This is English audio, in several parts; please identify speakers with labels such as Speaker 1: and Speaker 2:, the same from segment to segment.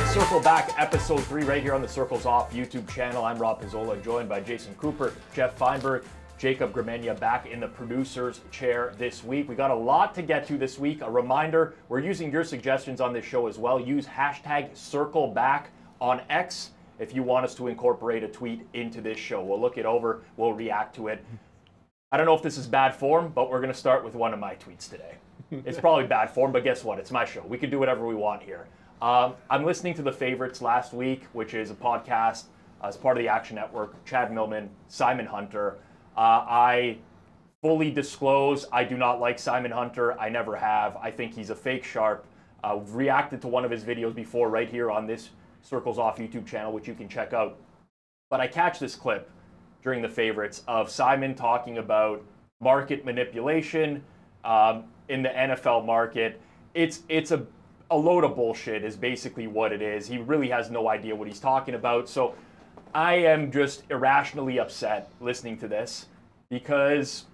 Speaker 1: Circle Back, episode 3, right here on the Circles Off YouTube channel. I'm Rob Pizzola, joined by Jason Cooper, Jeff Feinberg, Jacob Gramenya back in the producer's chair this week. We got a lot to get to this week. A reminder, we're using your suggestions on this show as well. Use hashtag CircleBack on X if you want us to incorporate a tweet into this show. We'll look it over, we'll react to it. I don't know if this is bad form, but we're going to start with one of my tweets today. It's probably bad form, but guess what? It's my show. We can do whatever we want here. I'm listening to The Favorites last week, which is a podcast as part of the Action Network. Chad Millman, Simon Hunter. I fully disclose I do not like Simon Hunter. I never have. I think he's a fake sharp. Reacted to one of his videos before right here on this Circles Off YouTube channel, which you can check out. But I catch this clip during The Favorites of Simon talking about market manipulation in the NFL market. It's a load of bullshit is basically what it is. He really has no idea what he's talking about. So I am just irrationally upset listening to this because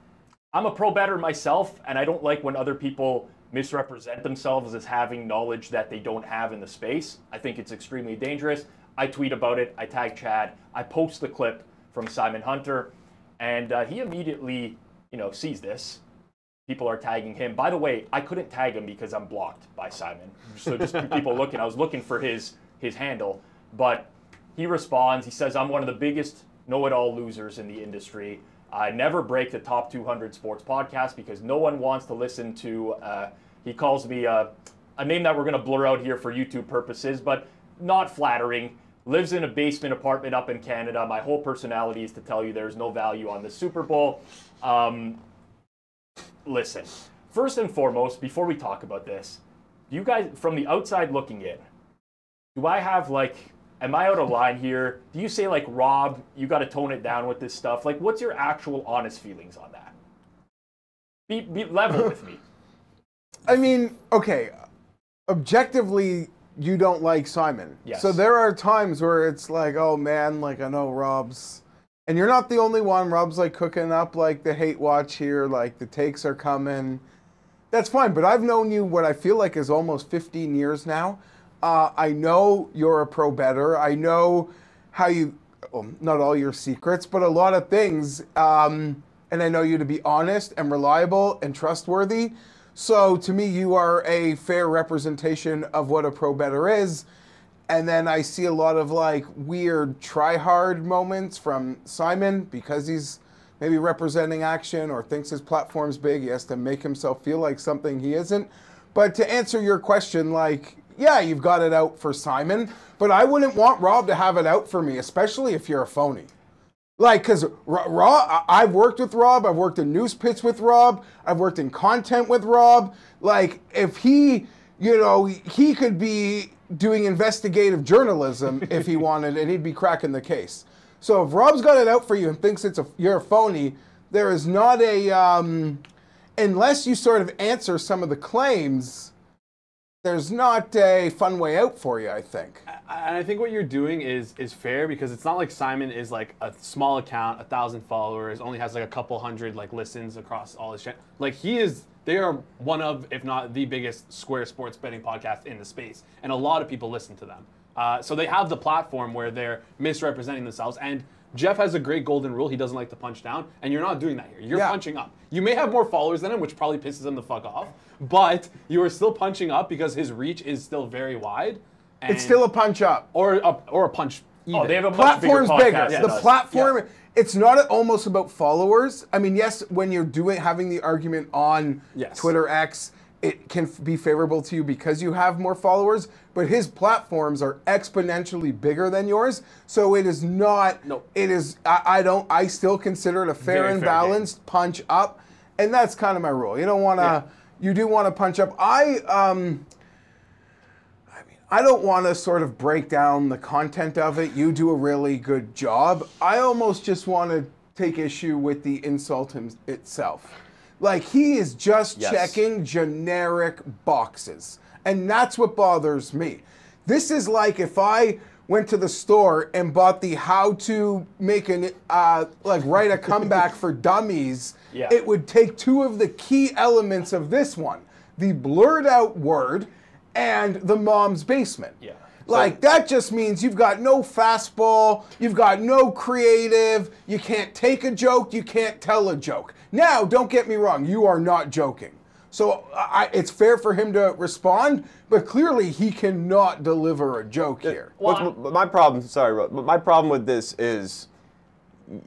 Speaker 1: I'm a pro bettor myself, and I don't like when other people misrepresent themselves as having knowledge that they don't have in the space. I think it's extremely dangerous. I tweet about it. I tag Chad. I post the clip from Simon Hunter, and he immediately, sees this. People are tagging him. By the way, I couldn't tag him because I'm blocked by Simon. So just people looking, I was looking for his handle. But he responds, he says, I'm one of the biggest know-it-all losers in the industry. I never break the top 200 sports podcast because no one wants to listen to, he calls me a name that we're going to blur out here for YouTube purposes, but not flattering. Lives in a basement apartment up in Canada. My whole personality is to tell you there's no value on the Super Bowl. Listen, first and foremost, before we talk about this, you guys, from the outside looking in, do I have am I out of line here? Do you say Rob, you got to tone it down with this stuff? What's your actual honest feelings on that? Be level with me.
Speaker 2: I mean, okay, objectively, you don't like Simon.
Speaker 1: Yes.
Speaker 2: So there are times where it's oh man, I know Rob's. And you're not the only one. Rob's cooking up the hate watch here, the takes are coming. That's fine, but I've known you what I feel like is almost 15 years now. I know you're a pro bettor. I know how you, not all your secrets, but a lot of things. And I know you to be honest and reliable and trustworthy. So to me, you are a fair representation of what a pro bettor is. And then I see a lot of weird try-hard moments from Simon because he's maybe representing Action or thinks his platform's big. He has to make himself feel like something he isn't. But to answer your question, yeah, you've got it out for Simon, but I wouldn't want Rob to have it out for me, especially if you're a phony. Because Rob, I've worked with Rob, I've worked in news pits with Rob, I've worked in content with Rob. If he, he could be doing investigative journalism if he wanted, and he'd be cracking the case. So if Rob's got it out for you and thinks you're a phony, there is not a, unless you sort of answer some of the claims, there's not a fun way out for you, I think.
Speaker 3: And I think what you're doing is fair because it's not like Simon is a small account, 1,000 followers, only has a couple hundred listens across all his channels. They are one of, if not the biggest Square sports betting podcast in the space, and a lot of people listen to them. So they have the platform where they're misrepresenting themselves. And Jeff has a great golden rule. He doesn't like to punch down, and you're not doing that here. You're punching up. You may have more followers than him, which probably pisses him the fuck off, but you are still punching up because his reach is still very wide.
Speaker 2: It's still a punch up.
Speaker 3: Or a punch even.
Speaker 1: Oh, they have a much bigger podcast.
Speaker 2: Yes. The platform, it's not almost about followers. I mean, yes, when you're having the argument on Twitter X, it can be favorable to you because you have more followers, but his platforms are exponentially bigger than yours. So it is not, it is, I still consider it a fair and balanced punch up. And that's kind of my rule. You don't want to, you do want to punch up. I don't want to sort of break down the content of it. You do a really good job. I almost just want to take issue with the insult itself. He is just checking generic boxes. And that's what bothers me. This is if I went to the store and bought the how to make write a comeback for dummies. It would take two of the key elements of this one. The blurred out word and the mom's basement. Like, that just means you've got no fastball, you've got no creative, you can't take a joke, you can't tell a joke. Now, don't get me wrong, you are not joking. So it's fair for him to respond, but clearly he cannot deliver a joke here.
Speaker 4: Well, my problem, sorry, but my problem with this is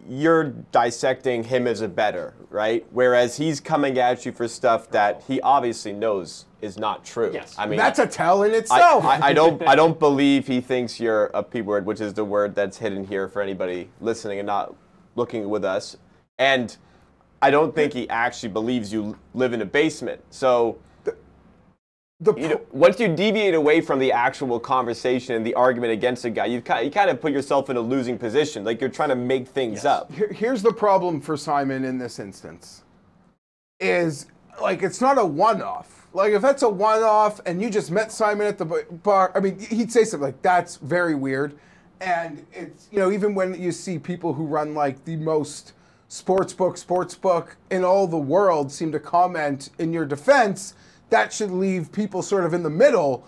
Speaker 4: you're dissecting him as a bettor, right? Whereas he's coming at you for stuff that he obviously knows is not true.
Speaker 1: Yes.
Speaker 4: I mean,
Speaker 2: That's a tell in itself.
Speaker 4: I don't believe he thinks you're a P word, which is the word that's hidden here for anybody listening and not looking with us. And I don't think he actually believes you live in a basement. So once you deviate away from the actual conversation and the argument against a guy, you kind of put yourself in a losing position. Like, you're trying to make things up.
Speaker 2: Here's the problem for Simon in this instance. Is, like, it's not a one-off. Like, if that's a one-off and you just met Simon at the bar, I mean, he'd say something like, that's very weird. And it's, you know, even when you see people who run, like, the most sportsbook in all the world seem to comment in your defense, that should leave people sort of in the middle,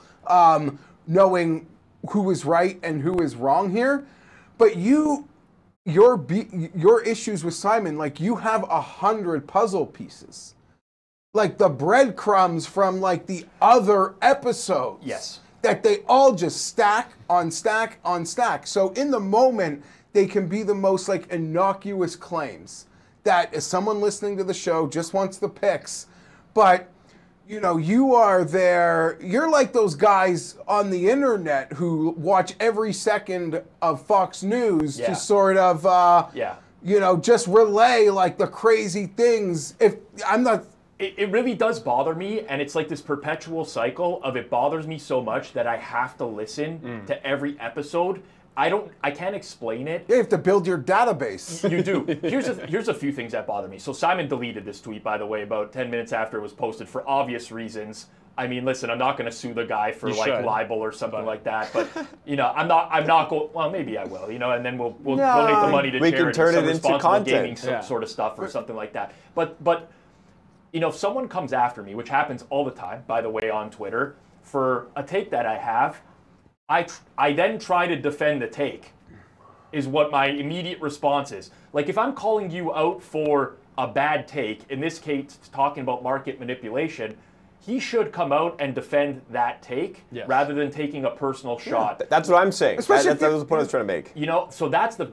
Speaker 2: knowing who is right and who is wrong here. But your issues with Simon, like, you have 100 puzzle pieces, like the breadcrumbs from like the other episodes.
Speaker 1: Yes. That
Speaker 2: they all just stack on stack on stack. So in the moment, they can be the most like innocuous claims that as someone listening to the show just wants the picks, but you know, you are there, you're like those guys on the internet who watch every second of Fox News to sort of, you know, just relay like the crazy things. If I'm not...
Speaker 1: It really does bother me, and it's like this perpetual cycle of it bothers me so much that I have to listen to every episode. I can't explain it.
Speaker 2: You have to build your database.
Speaker 1: You do. Here's a few things that bother me. So Simon deleted this tweet, by the way, about 10 minutes after it was posted for obvious reasons. I mean, listen, I'm not going to sue the guy for libel or something like that, but you know, I'm not going. Well, maybe I will, you know, and then we'll donate the money to charity,
Speaker 4: can turn
Speaker 1: some
Speaker 4: it into
Speaker 1: responsible
Speaker 4: content.
Speaker 1: gaming sort of stuff or something like that. But you know, if someone comes after me, which happens all the time, by the way, on Twitter, for a take that I have, I then try to defend the take, is what my immediate response is. Like, if I'm calling you out for a bad take, in this case, talking about market manipulation, he should come out and defend that take rather than taking a personal shot.
Speaker 4: That's what I'm saying. That was the point I was trying to make.
Speaker 1: You know, so that's the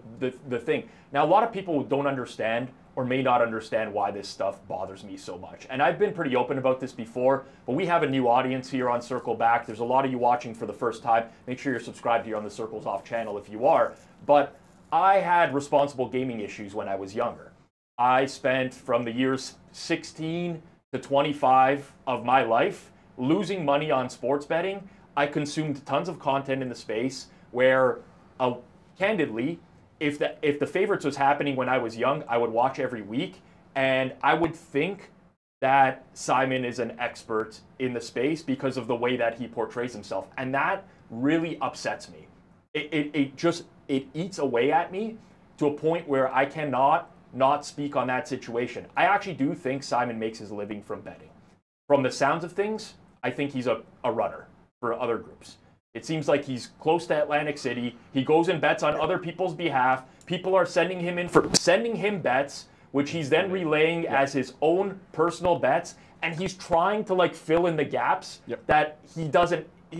Speaker 1: thing. Now, a lot of people don't understand or may not understand why this stuff bothers me so much. And I've been pretty open about this before, but we have a new audience here on Circle Back. There's a lot of you watching for the first time. Make sure you're subscribed here on the Circles Off channel if you are. But I had responsible gaming issues when I was younger. I spent from the years 16 to 25 of my life losing money on sports betting. I consumed tons of content in the space where, candidly, if the favorites was happening when I was young, I would watch every week, and I would think that Simon is an expert in the space because of the way that he portrays himself, and that really upsets me. It eats away at me to a point where I cannot not speak on that situation. I actually do think Simon makes his living from betting. From the sounds of things, I think he's a runner for other groups. It seems like he's close to Atlantic City. He goes and bets on other people's behalf. People are sending him bets, which he's then relaying as his own personal bets, and he's trying to like fill in the gaps that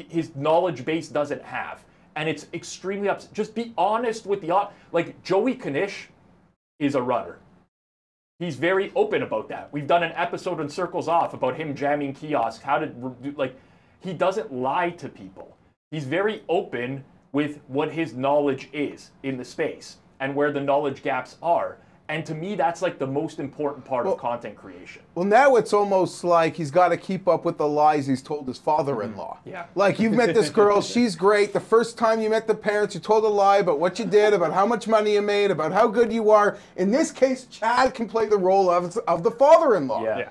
Speaker 1: his knowledge base doesn't have. And it's extremely upset. Just be honest with like Joey Knish is a runner. He's very open about that. We've done an episode on Circles Off about him jamming kiosks. He doesn't lie to people. He's very open with what his knowledge is in the space and where the knowledge gaps are. And to me, that's like the most important part of content creation.
Speaker 2: Well, now it's almost like he's got to keep up with the lies he's told his father-in-law.
Speaker 1: Yeah.
Speaker 2: Like, you've met this girl, she's great. The first time you met the parents, you told a lie about what you did, about how much money you made, about how good you are. In this case, Chad can play the role of the father-in-law.
Speaker 1: Yeah.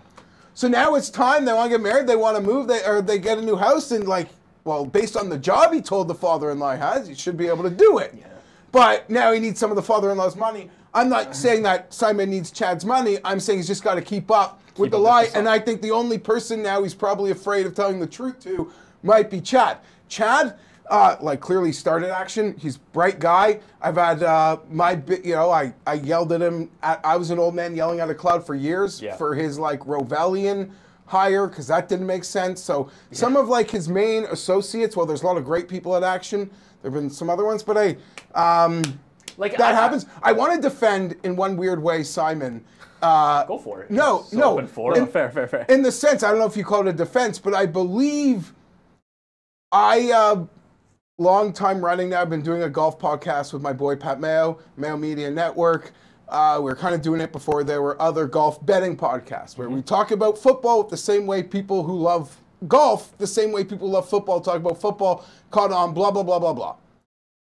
Speaker 2: So now it's time. They want to get married. They want to move. They get a new house, and like, well, based on the job he told the father-in-law has, he should be able to do it. Yeah. But now he needs some of the father-in-law's money. I'm not saying that Simon needs Chad's money. I'm saying he's just got to keep up with the lie. And I think the only person now he's probably afraid of telling the truth to might be Chad. Chad, like clearly started action. He's a bright guy. I've had I yelled at him. I was an old man yelling at a cloud for years for his like Rovellian hire because that didn't make sense. So some of like his main associates, well, there's a lot of great people at Action. There've been some other ones, but hey, that happens. I want to defend in one weird way, Simon.
Speaker 1: Go for it.
Speaker 2: No.
Speaker 3: Fair.
Speaker 2: In the sense, I don't know if you call it a defense, but I believe long time running now, I've been doing a golf podcast with my boy Pat Mayo, Mayo Media Network. We were kind of doing it before there were other golf betting podcasts where we talk about football the same way people who love golf, the same way people love football, talk about football, caught on, blah, blah, blah, blah, blah.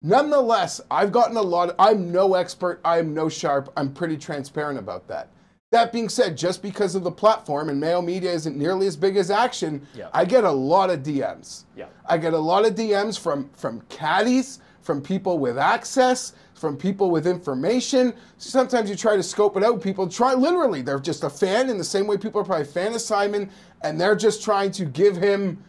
Speaker 2: Nonetheless, I've gotten I'm no expert, I'm no sharp, I'm pretty transparent about that. That being said, just because of the platform and Mayo Media isn't nearly as big as Action, I get a lot of DMs. I get a lot of DMs from caddies, from people with access, from people with information. Sometimes you try to scope it out. People try, literally, they're just a fan in the same way people are probably a fan of Simon, and they're just trying to give him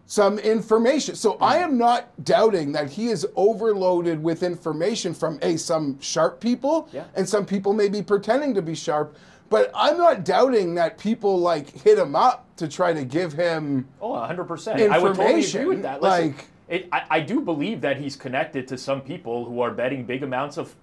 Speaker 2: some information. So I am not doubting that he is overloaded with information from some sharp people, and some people may be pretending to be sharp. But I'm not doubting that people like hit him up to try to give him
Speaker 1: 100%. I would totally agree with that. Listen,
Speaker 2: like,
Speaker 1: I do believe that he's connected to some people who are betting big amounts of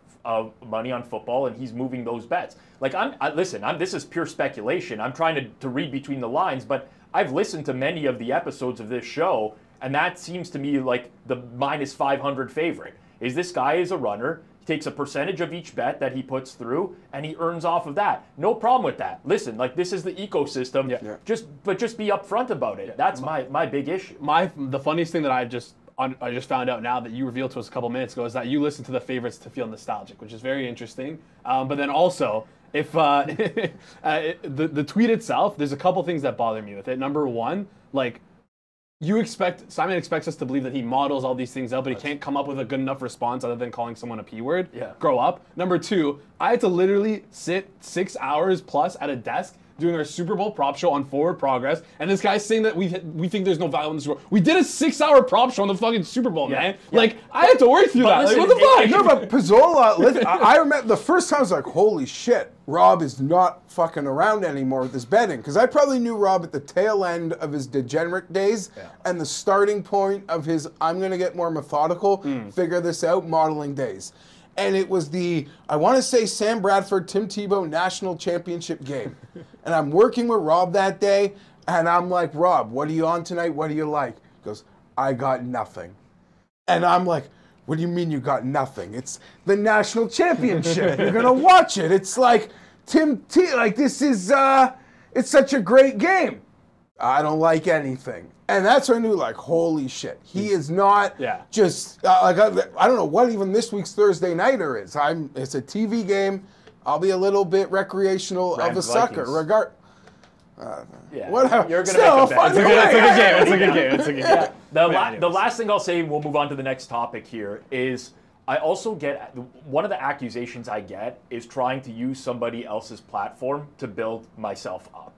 Speaker 1: money on football, and he's moving those bets. Like this is pure speculation. I'm trying to read between the lines, but I've listened to many of the episodes of this show, and that seems to me like the minus 500 favorite. Is this guy is a runner? He takes a percentage of each bet that he puts through, and he earns off of that. No problem with that. Listen, like this is the ecosystem. Just be upfront about it. That's my big issue.
Speaker 3: The funniest thing that I just found out now that you revealed to us a couple minutes ago is that you listen to the favorites to feel nostalgic, which is very interesting. But then also, if the tweet itself, there's a couple things that bother me with it. Number one, like, Simon expects us to believe that he models all these things out, but he can't come up with a good enough response other than calling someone a P word. Grow up. Number two, I had to literally sit 6 hours plus at a desk doing our Super Bowl prop show on Forward Progress, and this guy's saying that we think there's no value in the Super Bowl. We did a 6-hour prop show on the fucking Super Bowl, man. Like, I had to work through that.
Speaker 1: Listen,
Speaker 3: like, what the fuck?
Speaker 2: No, but Pizzola, listen, I remember the first time I was like, holy shit, Rob is not fucking around anymore with his betting. Because I probably knew Rob at the tail end of his degenerate days and the starting point of his I'm going to get more methodical, figure this out, modeling days. And it was I want to say Sam Bradford, Tim Tebow National Championship game. And I'm working with Rob that day, and I'm like, Rob, what are you on tonight? What do you like? He goes, I got nothing. And I'm like, what do you mean you got nothing? It's the National Championship. You're going to watch it. It's like, this is, it's such a great game. I don't like anything. And that's when I knew, like, holy shit. He is not just, I don't know what even this week's Thursday Nighter is. It's a TV game. I'll be a little bit recreational of a sucker. Whatever.
Speaker 1: You're going to make a bet.
Speaker 3: It's a good game. It's a good game.
Speaker 1: The last thing I'll say, we'll move on to the next topic here, is I also get, one of the accusations I get is trying to use somebody else's platform to build myself up.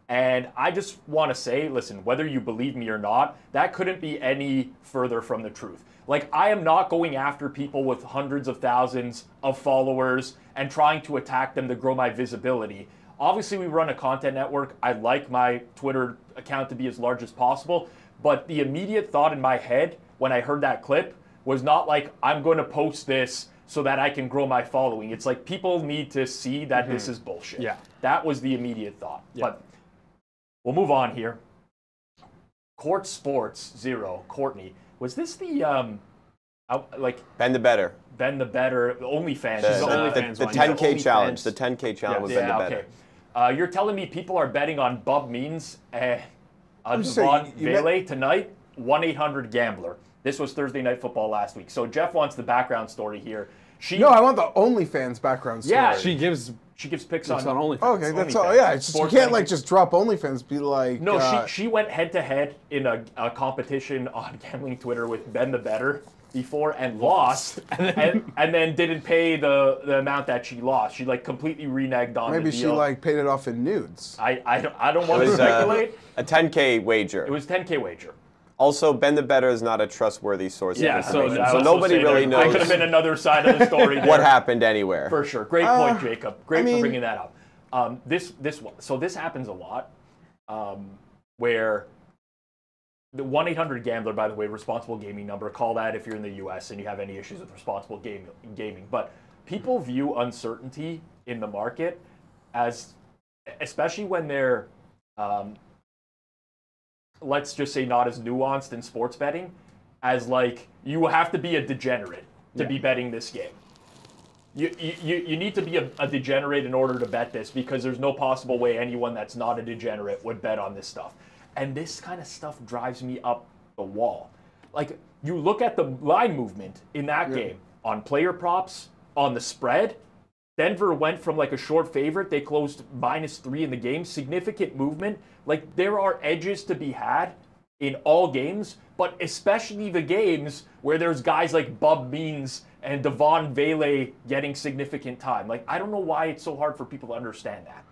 Speaker 1: And I just want to say, listen, whether you believe me or not, that couldn't be any further from the truth. Like, I am not going after people with hundreds of thousands of followers and trying to attack them to grow my visibility. Obviously, we run a content network. I like my Twitter account to be as large as possible. But the immediate thought in my head when I heard that clip was not like, I'm going to post this so that I can grow my following. It's like, people need to see that this is bullshit. That was the immediate thought. But we'll move on here. Court Sports 0, Courtney. Was this the,
Speaker 4: Ben the Better.
Speaker 1: Ben the Better, OnlyFans.
Speaker 4: The 10K challenge. The 10K challenge with Ben the Better.
Speaker 1: Okay. You're telling me people are betting on Bub Means, Devon Vele tonight? 1-800-GAMBLER. This was Thursday Night Football last week. So Jeff wants the background story here.
Speaker 2: No, I want the OnlyFans background story.
Speaker 1: Yeah,
Speaker 3: she gives
Speaker 1: pics on
Speaker 3: OnlyFans.
Speaker 2: Okay, that's all. Yeah, it's just, you can't like just drop OnlyFans. Be like,
Speaker 1: no, she went head to head in a competition on gambling Twitter with Ben the Better before and lost, and then didn't pay the amount that she lost. She like completely reneged on.
Speaker 2: Maybe
Speaker 1: the deal.
Speaker 2: She like paid it off in nudes.
Speaker 1: I don't want to speculate.
Speaker 4: A 10K wager.
Speaker 1: It was 10K wager.
Speaker 4: Also, Ben the Better is not a trustworthy source
Speaker 3: Yeah,
Speaker 4: of
Speaker 3: so
Speaker 4: information.
Speaker 3: I
Speaker 4: So
Speaker 3: was
Speaker 4: nobody really
Speaker 1: That
Speaker 4: knows
Speaker 1: could have been another side of the story.
Speaker 4: what happened anywhere.
Speaker 1: For sure. Great point, Jacob. Great
Speaker 2: I mean,
Speaker 1: for bringing that up. This happens a lot, where the 1-800-GAMBLER, by the way, responsible gaming number. Call that if you're in the U.S. and you have any issues with responsible gaming. But people view uncertainty in the market as, especially when they're, let's just say, not as nuanced in sports betting, as like you have to be a degenerate to be betting this game. You need to be a degenerate in order to bet this, because there's no possible way anyone that's not a degenerate would bet on this stuff. And this kind of stuff drives me up the wall. Like, you look at the line movement in that game on player props, on the spread. Denver went from like a short favorite. They closed -3 in the game. Significant movement. Like, there are edges to be had in all games, but especially the games where there's guys like Bub Means and Devon Vele getting significant time. Like, I don't know why it's so hard for people to understand that.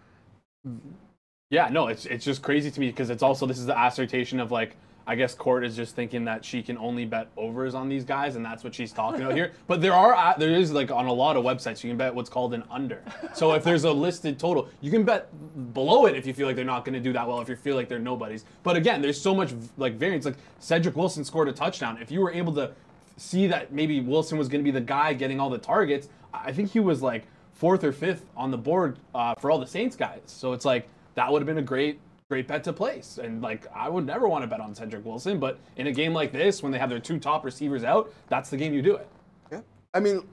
Speaker 3: Yeah, no, it's just crazy to me, because it's also, this is the assertion of, like, I guess Court is just thinking that she can only bet overs on these guys, and that's what she's talking about here. But there is, like, on a lot of websites, you can bet what's called an under. So if there's a listed total, you can bet below it if you feel like they're not going to do that well, if you feel like they're nobodies. But again, there's so much, like, variance. Like, Cedric Wilson scored a touchdown. If you were able to see that maybe Wilson was going to be the guy getting all the targets, I think he was, like, 4th or 5th on the board for all the Saints guys. So it's like, that would have been a great bet to place. And, like, I would never want to bet on Cedric Wilson, but in a game like this, when they have their 2 top receivers out, that's the game you do it.
Speaker 2: Yeah. I mean,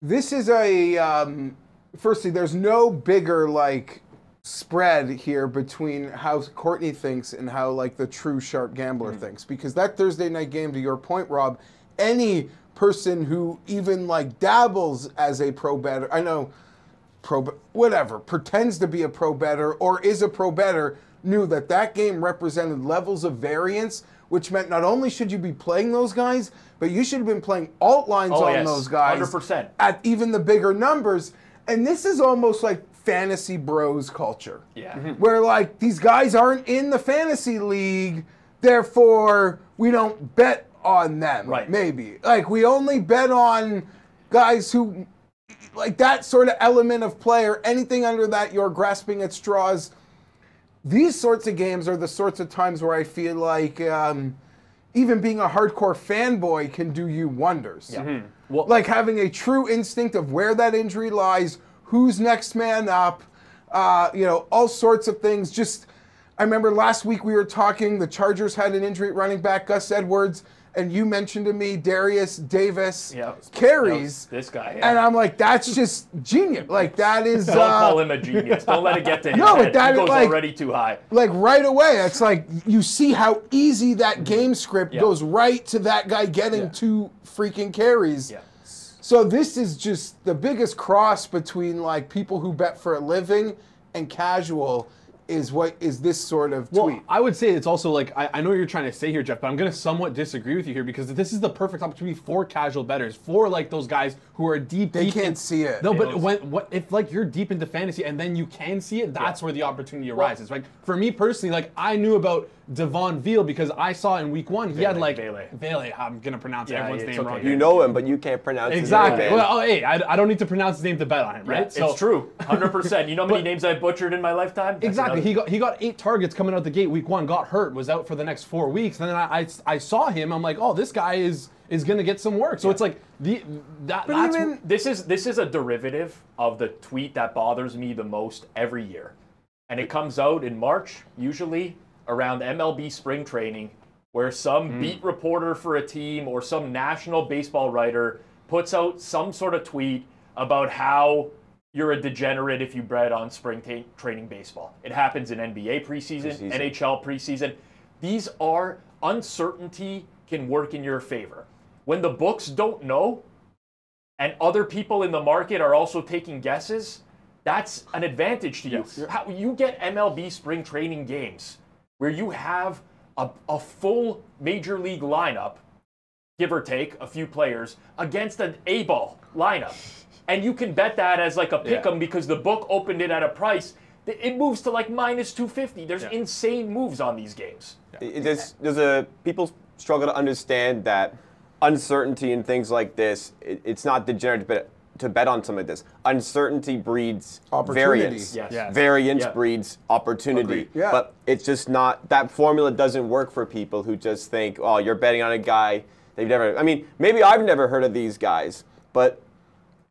Speaker 2: this is a, firstly, there's no bigger, like, spread here between how Courtney thinks and how, like, the true sharp gambler thinks. Because that Thursday night game, to your point, Rob, any person who even, like, dabbles as a pro bettor, I know, pretends to be a pro bettor or is a pro bettor, knew that that game represented levels of variance, which meant not only should you be playing those guys, but you should have been playing alt lines on those guys
Speaker 1: 100%.
Speaker 2: at even the bigger numbers. And this is almost like fantasy bros culture.
Speaker 1: Yeah.
Speaker 2: Where, like, these guys aren't in the fantasy league, therefore we don't bet on them.
Speaker 1: Right.
Speaker 2: Maybe. Like, we only bet on guys who, like, that sort of element of player, anything under that, you're grasping at straws. These sorts of games are the sorts of times where I feel like even being a hardcore fanboy can do you wonders.
Speaker 1: Yeah.
Speaker 2: Well, like having a true instinct of where that injury lies, who's next man up, all sorts of things. Just, I remember last week we were talking, the Chargers had an injury at running back, Gus Edwards, and you mentioned to me Darius Davis carries.
Speaker 1: This guy.
Speaker 2: And I'm like, that's just genius. Like, that is.
Speaker 1: Don't call him a genius. Don't let it get to his
Speaker 2: No,
Speaker 1: head.
Speaker 2: but that
Speaker 1: He goes
Speaker 2: like,
Speaker 1: already too high.
Speaker 2: Like, right away, it's like you see how easy that game script goes right to that guy getting 2 freaking carries.
Speaker 1: Yeah.
Speaker 2: So this is just the biggest cross between, like, people who bet for a living and casual is this sort of tweet.
Speaker 3: Well, I would say it's also, like, I know what you're trying to say here, Jeff, but I'm going to somewhat disagree with you here, because this is the perfect opportunity for casual bettors, for, like, those guys who are deep.
Speaker 2: They can't see it.
Speaker 3: No, but if, like, you're deep into fantasy and then you can see it, that's where the opportunity arises. Like, for me personally, like, I knew about Devon Veal because I saw in week 1 he had, like, Vele. I'm going to pronounce everyone's name wrong.
Speaker 4: You know him, but you can't pronounce his name.
Speaker 3: Exactly. Well, hey, I don't need to pronounce his name to bet on him, right?
Speaker 1: Yeah, it's true. 100%. You know how many names I've butchered in my lifetime? That's
Speaker 3: exactly. He got 8 targets coming out the gate week 1, got hurt, was out for the next 4 weeks. And then I saw him. I'm like, oh, this guy is going to get some work. So it's like
Speaker 1: this is a derivative of the tweet that bothers me the most every year. And it comes out in March, usually around MLB spring training, where some beat reporter for a team or some national baseball writer puts out some sort of tweet about how you're a degenerate if you bet on spring training baseball. It happens in NBA preseason, NHL preseason. These are, uncertainty can work in your favor. When the books don't know and other people in the market are also taking guesses, that's an advantage to you. How you get MLB spring training games where you have a full major league lineup, give or take a few players, against an A-ball lineup. And you can bet that as like a pick 'em because the book opened it at a price. it moves to like minus 250. There's insane moves on these games.
Speaker 4: People struggle to understand that uncertainty and things like this. It's not degenerate to bet on something like this. Uncertainty breeds variance.
Speaker 1: Yes.
Speaker 4: Variance breeds opportunity.
Speaker 2: Yeah.
Speaker 4: But it's just not, that formula doesn't work for people who just think, oh, you're betting on a guy they've never, I mean, maybe I've never heard of these guys, but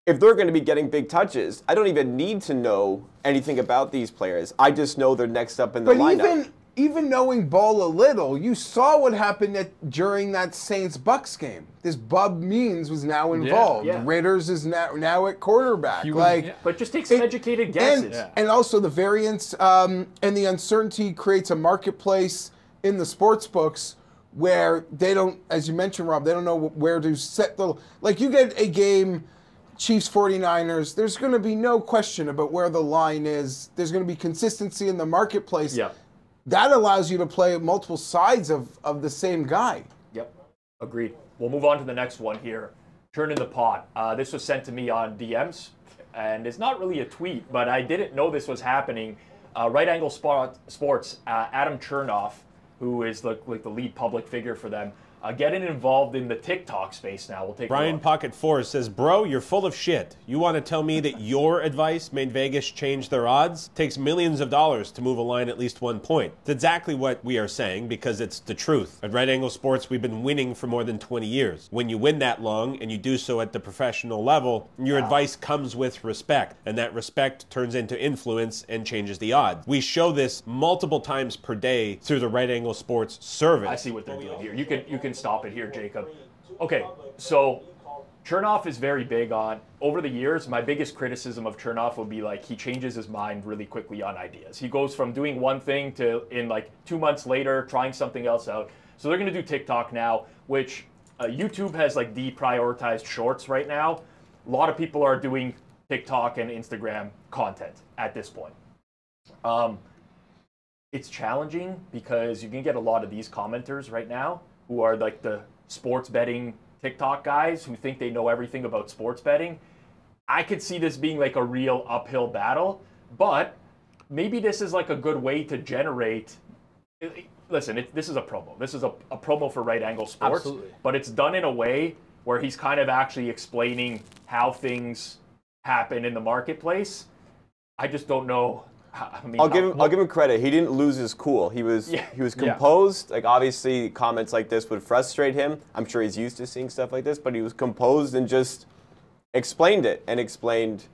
Speaker 4: if they're going to be getting big touches, I don't even need to know anything about these players. I just know they're next up in the lineup.
Speaker 2: But even knowing ball a little, you saw what happened during that Saints-Bucks game. This Bub Means was now involved.
Speaker 1: Yeah.
Speaker 2: Ritters is now at quarterback.
Speaker 1: But just take some educated guesses.
Speaker 2: And also the variance and the uncertainty creates a marketplace in the sports books where they don't, as you mentioned, Rob, they don't know where to set the, like you get a game, Chiefs 49ers, there's going to be no question about where the line is. There's going to be consistency in the marketplace.
Speaker 1: Yeah.
Speaker 2: That allows you to play multiple sides of the same guy.
Speaker 1: Yep, agreed. We'll move on to the next one here. Turn in the pot. This was sent to me on DMs, and it's not really a tweet, but I didn't know this was happening. Right Angle Sports, Adam Chernoff, who is like the lead public figure for them, getting involved in the TikTok space now. We'll take
Speaker 5: Brian Pocket 4 says, bro, you're full of shit. You want to tell me that your advice made Vegas change their odds? Takes millions of dollars to move a line at least 1 point. It's exactly what we are saying because it's the truth. At Right Angle Sports, we've been winning for more than 20 years. When you win that long and you do so at the professional level, your advice comes with respect, and that respect turns into influence and changes the odds. We show this multiple times per day through the Right Angle Sports service.
Speaker 1: I see what they're doing here. You can stop it here, Jacob. Okay, so Chernoff is very big on, over the years, my biggest criticism of Chernoff would be like he changes his mind really quickly on ideas. He goes from doing one thing to in like 2 months later trying something else out. So they're going to do TikTok now, which YouTube has like deprioritized shorts right now. A lot of people are doing TikTok and Instagram content at this point. It's challenging because you can get a lot of these commenters right now who are like the sports betting TikTok guys who think they know everything about sports betting. I could see this being like a real uphill battle, but maybe this is like a good way to generate. Listen, this is a promo. This is a promo for Right Angle Sports,
Speaker 3: Absolutely.
Speaker 1: But it's done in a way where he's kind of actually explaining how things happen in the marketplace. I just don't know. I mean,
Speaker 4: I'll give him credit. He didn't lose his cool. He was composed. Like obviously, comments like this would frustrate him. I'm sure he's used to seeing stuff like this, but he was composed and just explained it and explained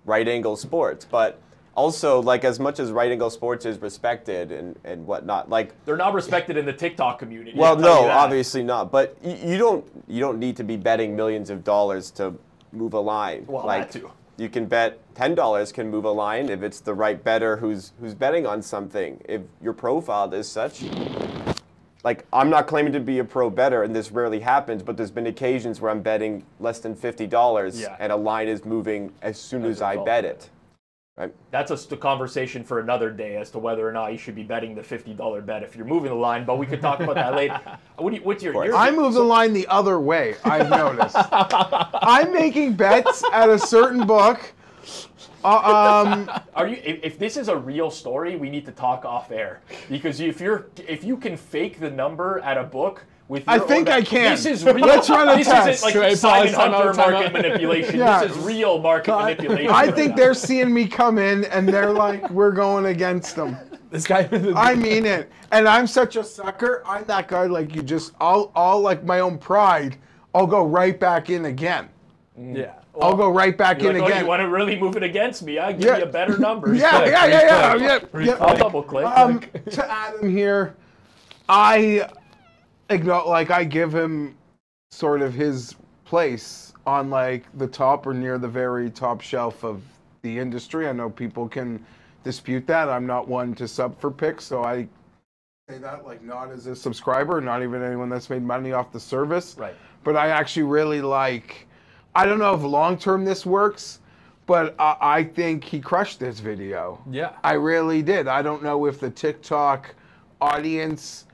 Speaker 4: Right Angle Sports. But also, like as much as Right Angle Sports is respected and whatnot, like
Speaker 1: they're not respected in the TikTok community.
Speaker 4: Well, no, obviously not. But you don't need to be betting millions of dollars to move a line.
Speaker 1: Well,
Speaker 4: like,
Speaker 1: that too.
Speaker 4: You can bet $10 can move a line if it's the right bettor who's betting on something. If your profile is such, like I'm not claiming to be a pro bettor, and this rarely happens, but there's been occasions where I'm betting less than $50, and a line is moving as soon as I bet it. Right?
Speaker 1: That's a conversation for another day as to whether or not you should be betting the $50 bet if you're moving the line, but we could talk about that later. What's your
Speaker 2: I move the line the other way, I've noticed. I'm making bets at a certain book.
Speaker 1: Are you? If this is a real story, we need to talk off air because if you can fake the number at a book.
Speaker 2: I think I can.
Speaker 1: This is real.
Speaker 2: Let's run a
Speaker 1: this
Speaker 2: test.
Speaker 1: isn't like Simon Hunter market manipulation.
Speaker 2: Yeah.
Speaker 1: This is real market manipulation.
Speaker 2: I think they're seeing me come in and they're like, we're going against them.
Speaker 3: This guy.
Speaker 2: I mean it. And I'm such a sucker. I'm that guy like you just, I'll like my own pride, I'll go right back in again.
Speaker 3: Yeah.
Speaker 2: I'll go right back in
Speaker 1: like,
Speaker 2: again.
Speaker 1: Oh, you want to really move it against me? I give you a better number.
Speaker 2: Yeah.
Speaker 1: I'll double click.
Speaker 2: To Adam here, I give him sort of his place on like the top or near the very top shelf of the industry. I know people can dispute that. I'm not one to sub for picks, so I say that like not as a subscriber, not even anyone that's made money off the service.
Speaker 1: Right.
Speaker 2: But I actually really like, I don't know if long-term this works, but I think he crushed this video.
Speaker 3: Yeah.
Speaker 2: I really did. I don't know if the TikTok audience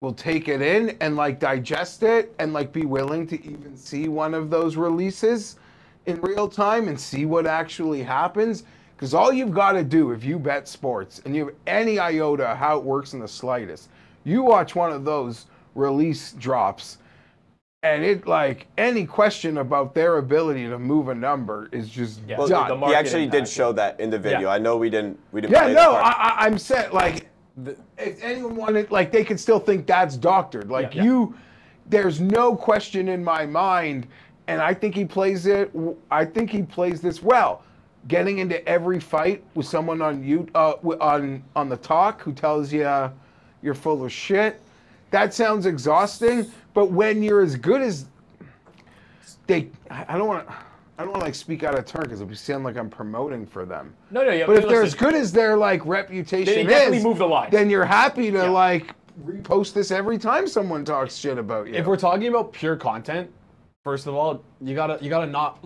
Speaker 2: will take it in and like digest it and like be willing to even see one of those releases in real time and see what actually happens. Because all you've got to do if you bet sports and you have any iota how it works in the slightest, you watch one of those release drops, and it like any question about their ability to move a number is just
Speaker 1: Yeah.
Speaker 2: done.
Speaker 1: The
Speaker 4: He actually
Speaker 1: impact.
Speaker 4: did show that in the video.
Speaker 1: Yeah.
Speaker 4: I know we didn't
Speaker 2: Yeah,
Speaker 4: play
Speaker 2: no,
Speaker 4: that part.
Speaker 2: I'm saying like if anyone wanted, like they could still think that's doctored. Like
Speaker 1: Yeah.
Speaker 2: there's no question in my mind, and I think he plays it. I think he plays this well. Getting into every fight with someone on on the talk who tells you you're full of shit. That sounds exhausting. But when you're as good as I don't want to like speak out of turn because it sound like I'm promoting for them.
Speaker 1: No, yeah.
Speaker 2: But if they're as
Speaker 1: listen,
Speaker 2: good as their like reputation
Speaker 1: They definitely
Speaker 2: is,
Speaker 1: move the line.
Speaker 2: then you're happy to like repost this every time someone talks shit about you.
Speaker 3: If we're talking about pure content, first of all, you gotta not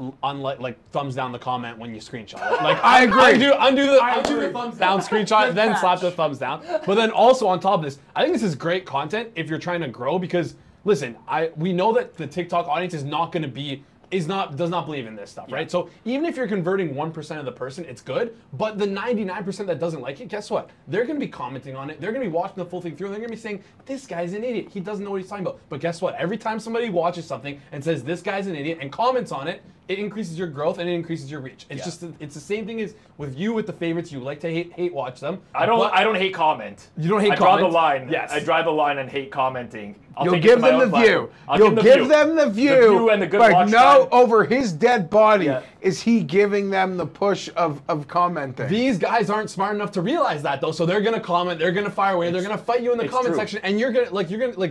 Speaker 3: like thumbs down the comment when you screenshot it. Like
Speaker 2: I agree.
Speaker 3: Undo the thumbs down screenshot, then slap the thumbs down. But then also on top of this, I think this is great content if you're trying to grow because listen, we know that the TikTok audience is not gonna be does not believe in this stuff, right? So even if you're converting 1% of the person, it's good. But the 99% that doesn't like it, guess what? They're going to be commenting on it. They're going to be watching the full thing through. And they're going to be saying, this guy's an idiot. He doesn't know what he's talking about. But guess what? Every time somebody watches something and says, this guy's an idiot, and comments on it, it increases your growth and it increases your reach. It's just it's the same thing as with you with the favorites. You like to hate watch them.
Speaker 1: I don't hate comment.
Speaker 3: You don't hate
Speaker 1: I draw
Speaker 3: comment?
Speaker 1: the line.
Speaker 3: Yes.
Speaker 1: I draw the line on hate commenting.
Speaker 2: You'll give them the view. You'll give them the view.
Speaker 1: The view and the good
Speaker 2: but
Speaker 1: watch
Speaker 2: no,
Speaker 1: time.
Speaker 2: over his dead body
Speaker 1: Yeah.
Speaker 2: is he giving them the push of commenting.
Speaker 3: These guys aren't smart enough to realize that though, so they're gonna comment, they're gonna fire away, they're gonna fight you in the comment
Speaker 1: true.
Speaker 3: section, and you're gonna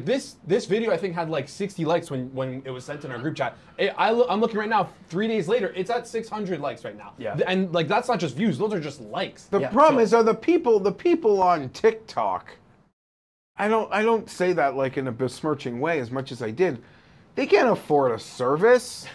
Speaker 3: this video I think had like 60 likes when it was sent in our group chat. I'm looking right now, 3 days later, it's at 600 likes right now.
Speaker 1: Yeah.
Speaker 3: And like that's not just views, those are just likes.
Speaker 2: The problem is, are the people on TikTok. I don't say that like in a besmirching way as much as I did. They can't afford a service.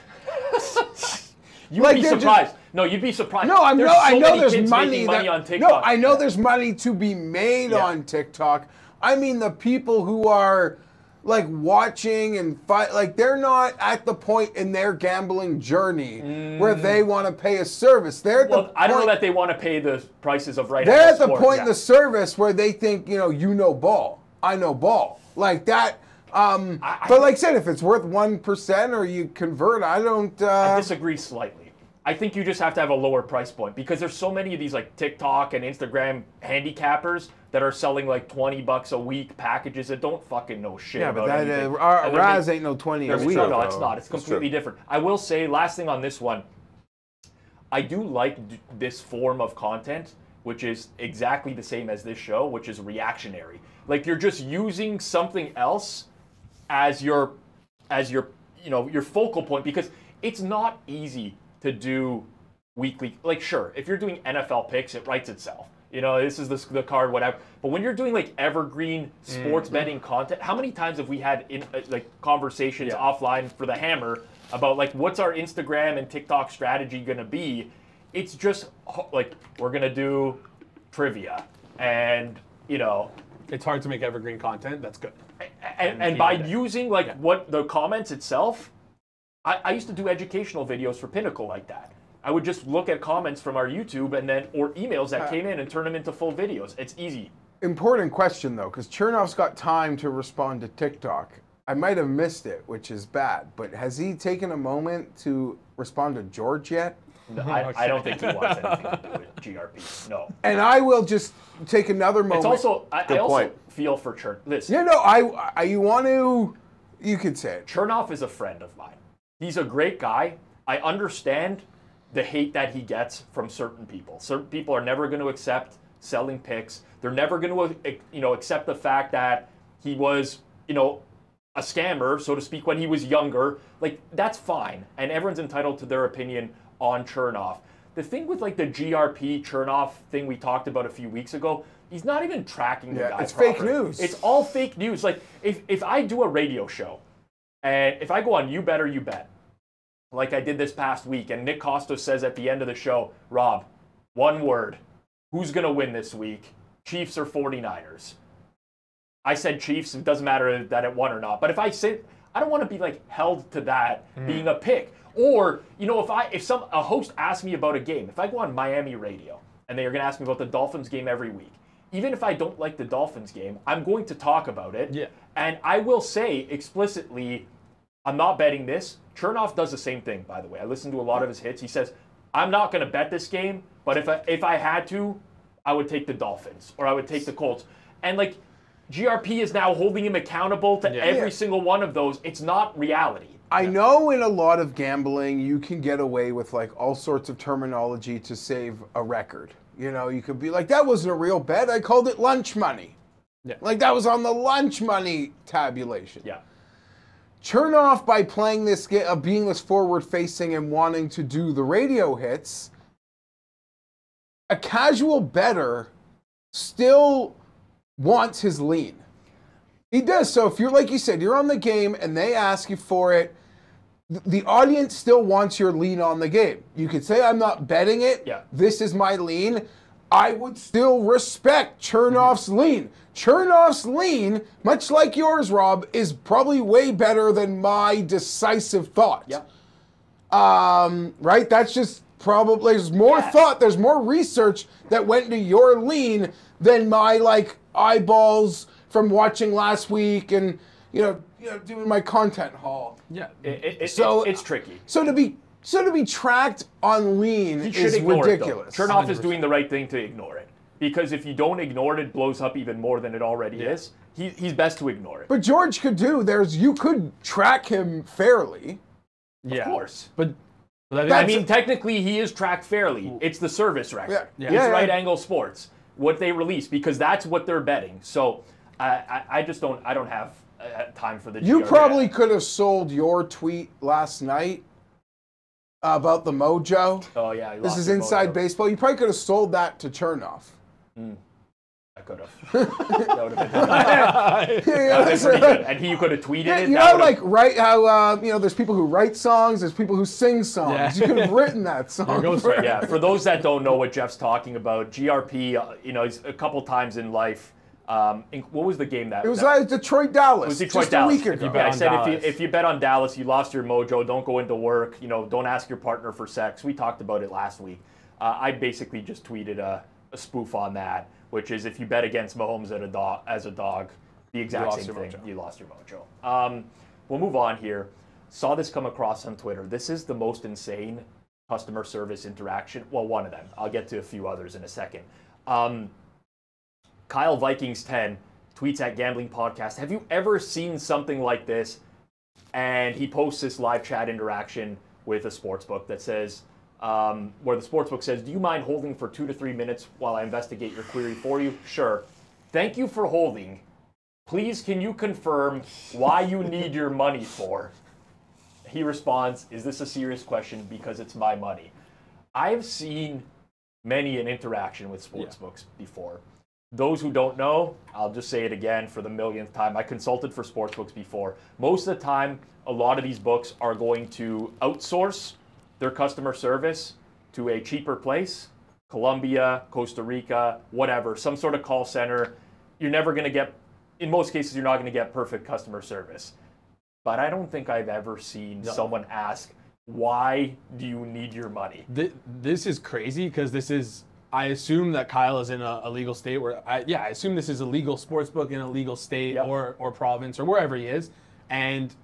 Speaker 1: You'd
Speaker 2: Like,
Speaker 1: be
Speaker 2: they're
Speaker 1: surprised. No, you'd be surprised.
Speaker 2: No, I know
Speaker 1: many
Speaker 2: there's
Speaker 1: kids
Speaker 2: money
Speaker 1: making money on
Speaker 2: No,
Speaker 1: TikTok.
Speaker 2: I know there's money to be made on TikTok. I mean the people who are like watching and fight, like they're not at the point in their gambling journey where they want to pay a service. They're at
Speaker 1: Well,
Speaker 2: the
Speaker 1: I don't know
Speaker 2: point-
Speaker 1: that they want to pay the prices of right.
Speaker 2: They're at the point in the service where they think, you know ball. I know ball. Like that. But like I said, if it's worth 1% or you convert, I don't.
Speaker 1: I disagree slightly. I think you just have to have a lower price point because there's so many of these like TikTok and Instagram handicappers that are selling like $20 a week packages that don't fucking know shit.
Speaker 2: Yeah, but
Speaker 1: about
Speaker 2: that
Speaker 1: anything.
Speaker 2: our
Speaker 1: And they're
Speaker 2: Raz ain't no 20 a
Speaker 1: There's
Speaker 2: week.
Speaker 1: no, it's
Speaker 2: though.
Speaker 1: not. It's completely different. I will say, last thing on this one, I do like this form of content, which is exactly the same as this show, which is reactionary. Like you're just using something else as your your focal point because it's not easy to do weekly. Like sure, if you're doing NFL picks, it writes itself. This is the card, whatever. But when you're doing like evergreen sports betting content, how many times have we had conversations offline for the Hammer about like what's our Instagram and TikTok strategy going to be? It's just like we're going to do trivia and
Speaker 3: It's hard to make evergreen content, that's good.
Speaker 1: and by using like what the comments itself, I used to do educational videos for Pinnacle like that. I would just look at comments from our YouTube or emails that came in and turn them into full videos. It's easy.
Speaker 2: Important question though, because Chernoff's got time to respond to TikTok. I might have missed it, which is bad. But has he taken a moment to respond to George yet?
Speaker 1: No, I don't think he wants anything to do with GRP. No.
Speaker 2: And I will just take another moment.
Speaker 1: It's also I also
Speaker 4: point.
Speaker 1: feel for Chernoff. Listen,
Speaker 2: Yeah, no, you could say it.
Speaker 1: Chernoff is a friend of mine. He's a great guy. I understand the hate that he gets from certain people. Certain people are never going to accept selling picks. They're never going to accept the fact that he was a scammer, so to speak, when he was younger. Like that's fine, and everyone's entitled to their opinion on Chernoff. The thing with like the GRP Chernoff thing we talked about a few weeks ago, he's not even tracking the guy
Speaker 2: it's fake
Speaker 1: properly.
Speaker 2: news.
Speaker 1: It's all fake news. Like if I do a radio show and if I go on You Bet or You Bet, like I did this past week, and Nick Costos says at the end of the show, Rob, one word, who's going to win this week, Chiefs or 49ers? I said Chiefs. It doesn't matter that it won or not. But if I say, I don't want to be like held to that being a pick. Or, you know, if a host asks me about a game, if I go on Miami radio and they're going to ask me about the Dolphins game every week, even if I don't like the Dolphins game, I'm going to talk about it. Yeah. And I will say explicitly, I'm not betting this. Chernoff does the same thing, by the way. I listen to a lot of his hits. He says, I'm not going to bet this game, but if I had to, I would take the Dolphins or I would take the Colts. And like GRP is now holding him accountable to every single one of those. It's not reality.
Speaker 2: I know in a lot of gambling, you can get away with like all sorts of terminology to save a record. You know, you could be like, that wasn't a real bet. I called it lunch money. Yeah. Like that was on the lunch money tabulation.
Speaker 1: Yeah.
Speaker 2: Chernoff, by playing this game of being this forward-facing and wanting to do the radio hits, a casual bettor still wants his lean. He does. So if you're, like you said, you're on the game and they ask you for it, the audience still wants your lean on the game. You could say, I'm not betting it. Yeah. This is my lean. I would still respect Chernoff's lean. Chernoff's lean, much like yours, Rob, is probably way better than my decisive thought.
Speaker 1: Yeah.
Speaker 2: Right? That's just probably, there's more thought, there's more research that went into your lean than my, like, eyeballs from watching last week and, you know, doing my content haul.
Speaker 1: Yeah. It's tricky.
Speaker 2: So to be tracked on lean is ridiculous.
Speaker 1: Chernoff is doing the right thing to ignore it. Because if you don't ignore it, it blows up even more than it already is. He's best to ignore it.
Speaker 2: But George could you could track him fairly.
Speaker 1: Yeah. Of course. But I mean, technically he is tracked fairly. It's the service record. Yeah. It's Right Angle Sports, what they release, because that's what they're betting. So I don't have time for the
Speaker 2: You probably could have sold your tweet last night about the mojo.
Speaker 1: Oh, yeah.
Speaker 2: This is Inside Baseball. You probably could have sold that to Chernoff.
Speaker 1: I could have. That would have been pretty good. And he could have tweeted it.
Speaker 2: You know, like, how, there's people who write songs, there's people who sing songs. Yeah. You could have written that song.
Speaker 1: Yeah, for those that don't know what Jeff's talking about, GRP, he's a couple times in life. What was the game that?
Speaker 2: It was Detroit Dallas.
Speaker 1: It was Detroit Dallas. A week ago. I said if you bet on Dallas, you lost your mojo. Don't go into work. Don't ask your partner for sex. We talked about it last week. I basically just tweeted a spoof on that, which is if you bet against Mahomes as a dog, the exact same thing. You lost your mojo. We'll move on here. Saw this come across on Twitter. This is the most insane customer service interaction. Well, one of them. I'll get to a few others in a second. Kyle Vikings 10 tweets at Gambling Podcast, have you ever seen something like this? And he posts this live chat interaction with a sportsbook that says, where the sportsbook says, do you mind holding for 2 to 3 minutes while I investigate your query for you? Sure. Thank you for holding. Please, can you confirm why you need your money for? He responds, is this a serious question? Because it's my money. I've seen many an interaction with sportsbooks before. Those who don't know, I'll just say it again for the millionth time. I consulted for sportsbooks before. Most of the time, a lot of these books are going to outsource their customer service to a cheaper place, Colombia, Costa Rica, whatever, some sort of call center. You're never going to get, in most cases, you're not going to get perfect customer service. But I don't think I've ever seen someone ask, why do you need your money?
Speaker 3: This is crazy because this is, I assume that Kyle is in a legal state where, I assume this is a legal sports book in a legal state or province or wherever he is. And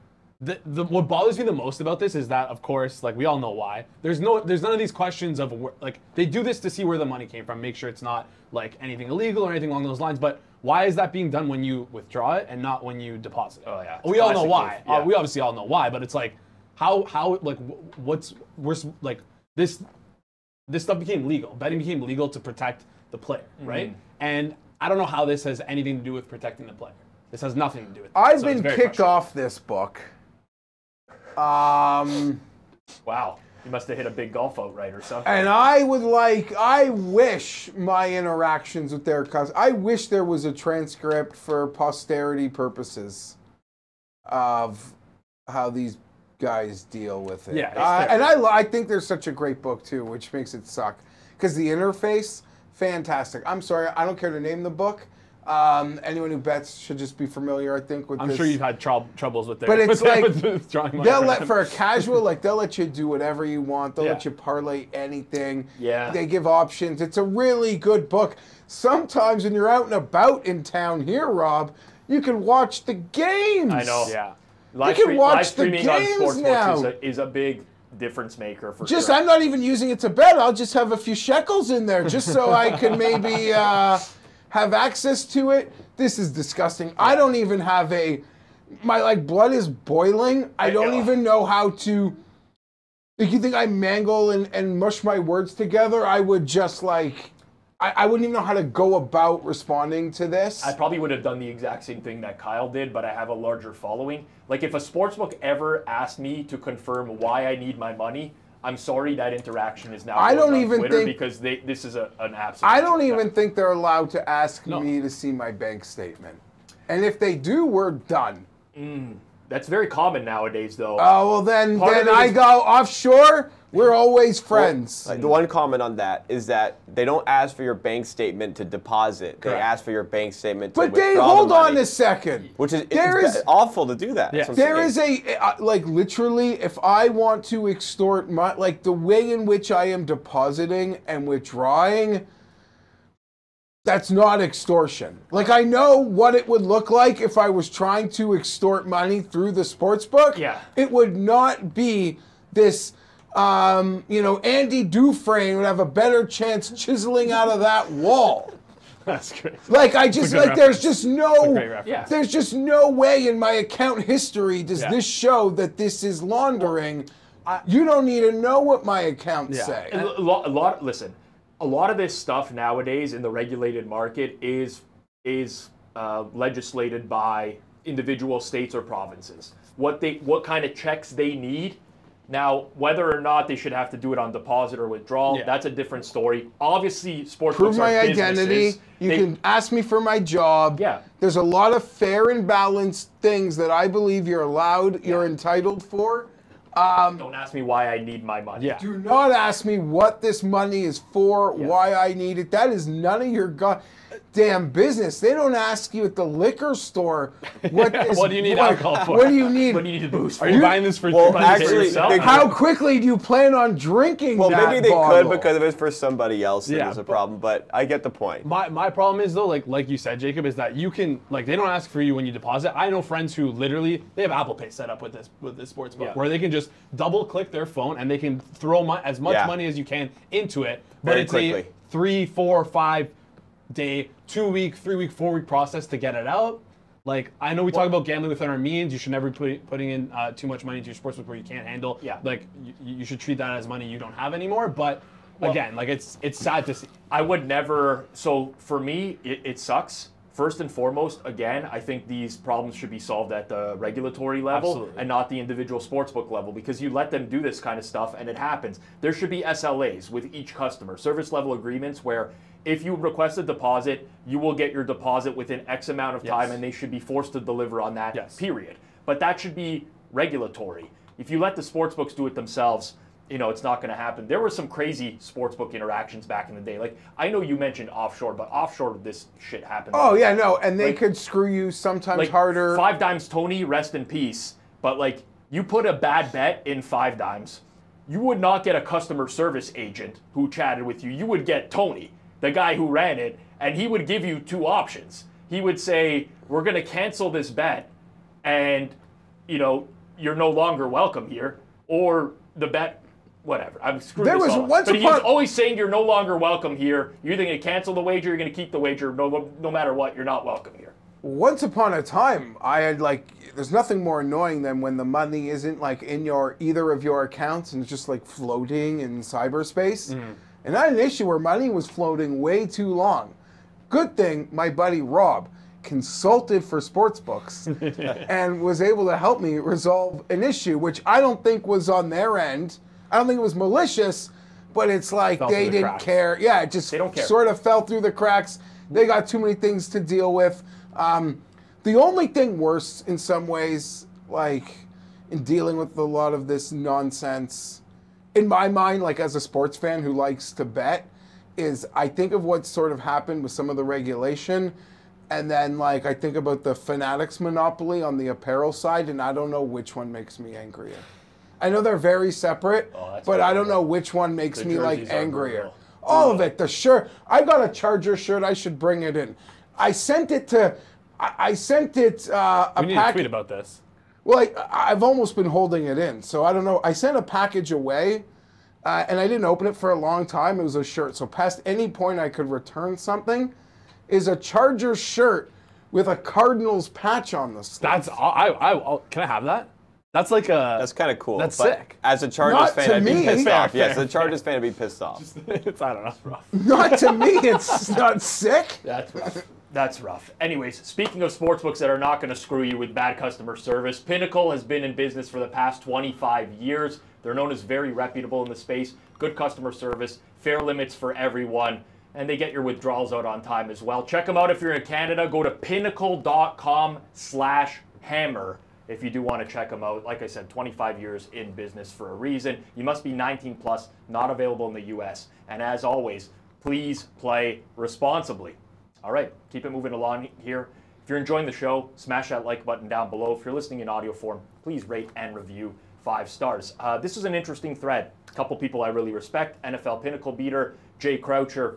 Speaker 3: what bothers me the most about this is that, of course, like we all know why. There's none of these questions of, like, they do this to see where the money came from, make sure it's not like anything illegal or anything along those lines. But why is that being done when you withdraw it and not when you deposit it?
Speaker 1: Oh, yeah.
Speaker 3: We all know why. We obviously all know why, but it's like, how like, like, this stuff became legal. Betting became legal to protect the player, right? And I don't know how this has anything to do with protecting the player. This has nothing to do with it.
Speaker 2: I've been kicked off this book.
Speaker 1: Wow. You must have hit a big golf outright or something.
Speaker 2: And I wish my interactions with their customers, I wish there was a transcript for posterity purposes of how these guys deal with it.
Speaker 1: Yeah,
Speaker 2: and I think there's such a great book too, which makes it suck. Because the interface, fantastic. I'm sorry, I don't care to name the book. Anyone who bets should just be familiar, I think, with
Speaker 3: I'm
Speaker 2: this.
Speaker 3: sure you've had troubles with their.
Speaker 2: But it's like
Speaker 3: with drawing money
Speaker 2: they'll
Speaker 3: from
Speaker 2: let
Speaker 3: them.
Speaker 2: for a casual, like they'll let you do whatever you want. They'll
Speaker 3: Yeah.
Speaker 2: let you parlay anything.
Speaker 1: Yeah.
Speaker 2: They give options. It's a really good book. Sometimes when you're out and about in town here, Rob, you can watch the games.
Speaker 1: I know.
Speaker 3: Yeah.
Speaker 1: Live,
Speaker 2: You can watch
Speaker 1: live
Speaker 2: the
Speaker 1: streaming on
Speaker 2: games
Speaker 1: Sportsbook
Speaker 2: now.
Speaker 1: is a big difference maker for
Speaker 2: Just
Speaker 1: sure.
Speaker 2: I'm not even using it to bet. I'll just have a few shekels in there just so I can maybe have access to it. This is disgusting. I don't even have my blood is boiling. I don't even know how to. If you think I mangle and mush my words together, I would just I wouldn't even know how to go about responding to this.
Speaker 1: I probably would have done the exact same thing that Kyle did, but I have a larger following. Like, if a sportsbook ever asked me to confirm why I need my money, I'm sorry that interaction is now
Speaker 2: I
Speaker 1: going
Speaker 2: don't
Speaker 1: on
Speaker 2: even
Speaker 1: Twitter
Speaker 2: think-
Speaker 1: because this is an absolute.
Speaker 2: I don't
Speaker 1: joke.
Speaker 2: even think they're allowed to ask me to see my bank statement. And if they do, we're done.
Speaker 1: That's very common nowadays, though.
Speaker 2: Oh, well, then
Speaker 1: Part of it
Speaker 2: I
Speaker 1: is-
Speaker 2: go offshore. We're always friends.
Speaker 4: Like, the one comment on that is that they don't ask for your bank statement to deposit. They
Speaker 1: Correct.
Speaker 4: ask for your bank statement to
Speaker 2: But
Speaker 4: withdraw
Speaker 2: they
Speaker 4: the
Speaker 2: hold on
Speaker 4: money,
Speaker 2: a second.
Speaker 4: which is
Speaker 2: there
Speaker 4: it's
Speaker 2: is-
Speaker 4: awful to do that.
Speaker 3: Yeah.
Speaker 4: That's what I'm
Speaker 2: There
Speaker 4: saying.
Speaker 2: is like literally, if I want to extort my, like the way in which I am depositing and withdrawing, that's not extortion. Like, I know what it would look like if I was trying to extort money through the sports book.
Speaker 1: Yeah.
Speaker 2: It would not be this, Andy Dufresne would have a better chance chiseling out of that wall.
Speaker 3: That's great.
Speaker 2: Like, I just,
Speaker 3: good
Speaker 2: like, there's
Speaker 3: reference.
Speaker 2: just no,
Speaker 3: great reference.
Speaker 1: Yeah.
Speaker 2: there's just no way in my account history does
Speaker 3: Yeah.
Speaker 2: this show that this is laundering. You don't need to know what my accounts
Speaker 3: Yeah.
Speaker 2: say.
Speaker 1: And listen, a lot of this stuff nowadays in the regulated market is legislated by individual states or provinces. What kind of checks they need. Now, whether or not they should have to do it on deposit or withdrawal,
Speaker 3: Yeah.
Speaker 1: that's a different story. Obviously, sportsbooks
Speaker 2: Prove my
Speaker 1: are
Speaker 2: identity.
Speaker 1: businesses.
Speaker 2: You
Speaker 1: They-
Speaker 2: can ask me for my job.
Speaker 1: Yeah.
Speaker 2: There's a lot of fair and balanced things that I believe you're allowed, you're entitled for.
Speaker 1: Don't ask me why I need my money.
Speaker 3: Yeah.
Speaker 2: Do not ask me what this money is for, why I need it. That is none of your goddamn business. They don't ask you at the liquor store what this,
Speaker 3: What do you need alcohol for?
Speaker 2: What do you need?
Speaker 1: What do you need to boost for?
Speaker 3: Are you buying this for?
Speaker 4: Well,
Speaker 3: buying this for
Speaker 4: actually,
Speaker 3: yourself?
Speaker 4: they-
Speaker 2: How quickly do you plan on drinking
Speaker 4: Well,
Speaker 2: that
Speaker 4: maybe they
Speaker 2: bottle?
Speaker 4: could because if it's for somebody else, then
Speaker 3: Yeah,
Speaker 4: there's a
Speaker 3: but-
Speaker 4: problem. But I get the point.
Speaker 3: My problem is though, like you said, Jacob, is that you can they don't ask for you when you deposit. I know friends who literally they have Apple Pay set up with this sports book
Speaker 1: Yeah.
Speaker 3: where they can just double click their phone and they can throw as much
Speaker 4: Yeah.
Speaker 3: money as you can into it. But
Speaker 4: Very
Speaker 3: it's
Speaker 4: quickly.
Speaker 3: a 3, 4, 5 day, 2 week, 3 week, 4 week process to get it out. Like, I know we talk about gambling within our means. You should never be putting in too much money into your sportsbook where you can't handle.
Speaker 1: Yeah.
Speaker 3: Like, you should treat that as money you don't have anymore. But again, like it's sad to see.
Speaker 1: I would never. So for me, it sucks. First and foremost, again, I think these problems should be solved at the regulatory level
Speaker 3: Absolutely.
Speaker 1: and not the individual sportsbook level, because you let them do this kind of stuff and it happens. There should be SLAs with each customer, service level agreements, where if you request a deposit, you will get your deposit within X amount of time,
Speaker 3: Yes.
Speaker 1: and they should be forced to deliver on that,
Speaker 3: Yes.
Speaker 1: period. But that should be regulatory. If you let the sportsbooks do it themselves, it's not going to happen. There were some crazy sportsbook interactions back in the day. Like, I know you mentioned offshore, but offshore this shit happened.
Speaker 2: Oh, yeah, no. And they
Speaker 1: Like-
Speaker 2: could screw you sometimes
Speaker 1: like
Speaker 2: harder.
Speaker 1: Five Dimes Tony, rest in peace. But like, you put a bad bet in Five Dimes, you would not get a customer service agent who chatted with you. You would get Tony, the guy who ran it, and he would give you two options. He would say, "We're going to cancel this bet, and you're no longer welcome here," or the bet. Whatever. I'm screwing
Speaker 2: There
Speaker 1: this
Speaker 2: was
Speaker 1: all up.
Speaker 2: once
Speaker 1: But he was
Speaker 2: upon-
Speaker 1: always saying you're no longer welcome here. You're either going to cancel the wager, you're going to keep the wager. No matter what, you're not welcome here.
Speaker 2: Once upon a time, I had there's nothing more annoying than when the money isn't in either of your accounts and it's just floating in cyberspace. And I had an issue where money was floating way too long. Good thing my buddy Rob consulted for sportsbooks and was able to help me resolve an issue, which I don't think was on their end. I don't think it was malicious, but it's
Speaker 3: Fell
Speaker 2: they
Speaker 3: through the
Speaker 2: didn't
Speaker 3: cracks.
Speaker 2: care. Yeah, it just
Speaker 1: They don't care.
Speaker 2: sort of fell through the cracks. They got too many things to deal with. The only thing worse in some ways, in dealing with a lot of this nonsense, in my mind, as a sports fan who likes to bet, is I think of what sort of happened with some of the regulation And then, like, I think about the Fanatics monopoly on the apparel side, and I don't know which one makes me angrier. I know they're very separate, but I don't know which one makes me, like, angrier. All of it. The shirt. I got a Charger shirt. I should bring it in. I sent it to... I sent it
Speaker 3: We need to tweet about this.
Speaker 2: Well, I've almost been holding it in, so I don't know. I sent a package away, and I didn't open it for a long time. It was a shirt. So past any point I could return something is a Chargers shirt with a Cardinals patch on the sleeve.
Speaker 3: That's can I have that? That's like a.
Speaker 4: That's kind of cool.
Speaker 3: That's
Speaker 4: but
Speaker 3: sick.
Speaker 4: As a Chargers
Speaker 2: Not
Speaker 4: fan,
Speaker 2: to
Speaker 4: I'd be
Speaker 2: me.
Speaker 4: pissed off.
Speaker 3: Fair,
Speaker 4: Yes, as a Chargers fan, I'd be pissed off.
Speaker 3: I don't know. That's rough.
Speaker 2: Not to me. It's not sick.
Speaker 1: That's rough. That's rough. Anyways, speaking of sportsbooks that are not going to screw you with bad customer service, Pinnacle has been in business for the past 25 years. They're known as very reputable in the space, good customer service, fair limits for everyone, and they get your withdrawals out on time as well. Check them out if you're in Canada. Go to pinnacle.com/hammer if you do want to check them out. Like I said, 25 years in business for a reason. You must be 19 plus, not available in the US. And as always, please play responsibly. All right, keep it moving along here. If you're enjoying the show, smash that like button down below. If you're listening in audio form, please rate and review 5 stars. This is an interesting thread. A couple people I really respect. NFL Pinnacle beater, Jay Croucher.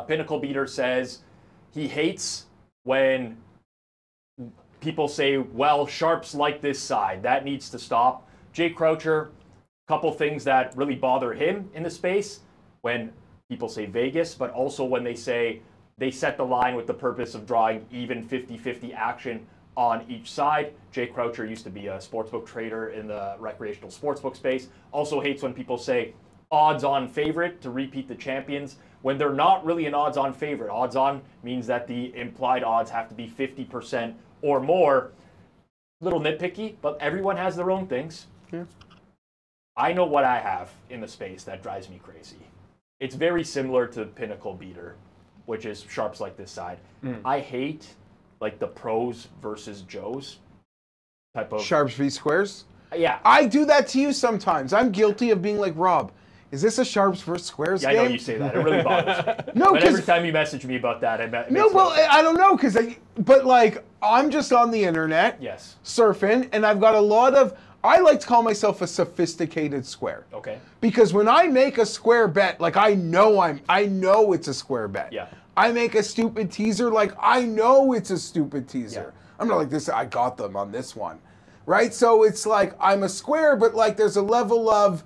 Speaker 1: Pinnacle beater says he hates when people say, well, sharps like this side. That needs to stop. Jay Croucher, a couple things that really bother him in the space when people say Vegas, but also when they say they set the line with the purpose of drawing even 50-50 action on each side. Jay Croucher used to be a sportsbook trader in the recreational sportsbook space. Also hates when people say odds-on favorite to repeat the champions when they're not really an odds-on favorite. Odds-on means that the implied odds have to be 50% or more. Little nitpicky, but everyone has their own things.
Speaker 2: Yeah.
Speaker 1: I know what I have in the space that drives me crazy. It's very similar to Pinnacle beater, which is sharps like this side. I hate like the pros versus Joes type of
Speaker 2: Sharps v squares?
Speaker 1: Yeah.
Speaker 2: I do that to you sometimes. I'm guilty of being like, Rob, is this a sharps versus squares
Speaker 1: Yeah,
Speaker 2: game?
Speaker 1: I know you say that. It really bothers me.
Speaker 2: No,
Speaker 1: but every
Speaker 2: because
Speaker 1: time you message me about that, it makes
Speaker 2: no, well,
Speaker 1: sense.
Speaker 2: I don't know, but like I'm just on the internet,
Speaker 1: Yes.
Speaker 2: surfing, and I've got a lot of. I like to call myself a sophisticated square.
Speaker 1: Okay.
Speaker 2: Because when I make a square bet, like I know it's a square bet.
Speaker 1: Yeah.
Speaker 2: I make a stupid teaser, like I know it's a stupid teaser.
Speaker 1: Yeah.
Speaker 2: I'm not like this. I got them on this one, right? So it's like I'm a square, but like there's a level of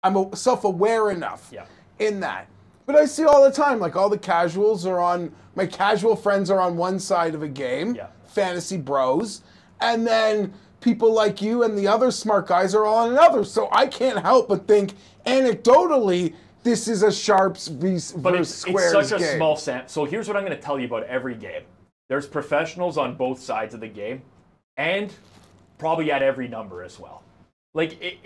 Speaker 2: I'm self-aware enough in that. But I see all the time, like all the casuals are on, my casual friends are on one side of a game, fantasy bros, and then people like you and the other smart guys are on another. So I can't help but think, anecdotally, this is a sharps versus squares
Speaker 1: it's such a
Speaker 2: game.
Speaker 1: small sample. So here's what I'm going to tell you about every game. There's professionals on both sides of the game, and probably at every number as well. Like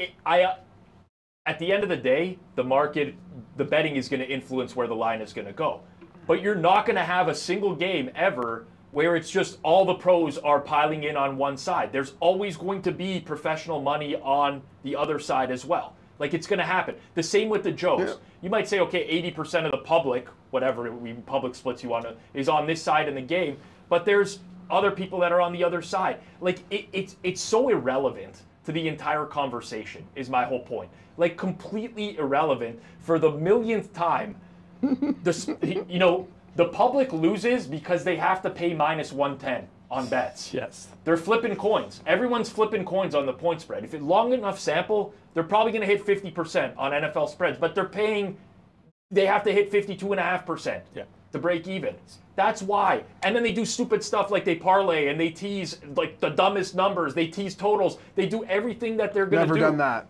Speaker 1: at the end of the day, the market, the betting is going to influence where the line is going to go. But you're not going to have a single game ever where it's just all the pros are piling in on one side. There's always going to be professional money on the other side as well. Like, it's going to happen. The same with the Joes.
Speaker 2: Yeah.
Speaker 1: You might say, okay, 80% of the public, whatever public splits you want to, is on this side in the game, but there's other people that are on the other side. Like, it's so irrelevant to the entire conversation, is my whole point. Like, completely irrelevant for the millionth time. The public loses because they have to pay -110 on bets.
Speaker 3: Yes.
Speaker 1: They're flipping coins. Everyone's flipping coins on the point spread. If it's long enough sample, they're probably going to hit 50% on NFL spreads, but they have to hit 52.5% to break even. That's why. And then they do stupid stuff like they parlay and they tease like the dumbest numbers. They tease totals. They do everything that they're going to do.
Speaker 2: Never done that.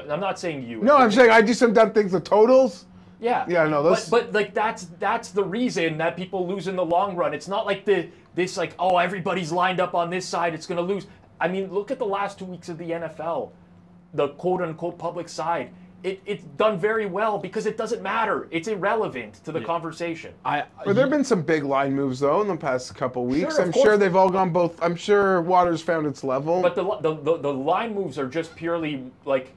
Speaker 1: I'm not saying you.
Speaker 2: No, I'm saying I do some dumb things with totals.
Speaker 1: Yeah.
Speaker 2: Yeah, no, those.
Speaker 1: But like that's the reason that people lose in the long run. It's not like this like, oh, everybody's lined up on this side, it's gonna lose. I mean, look at the last 2 weeks of the NFL. The quote unquote public side. It's done very well because it doesn't matter. It's irrelevant to the conversation.
Speaker 2: But there have been some big line moves though in the past couple weeks.
Speaker 1: Sure, of
Speaker 2: I'm
Speaker 1: course.
Speaker 2: sure they've all gone both. I'm sure Waters found its level.
Speaker 1: But the line moves are just purely like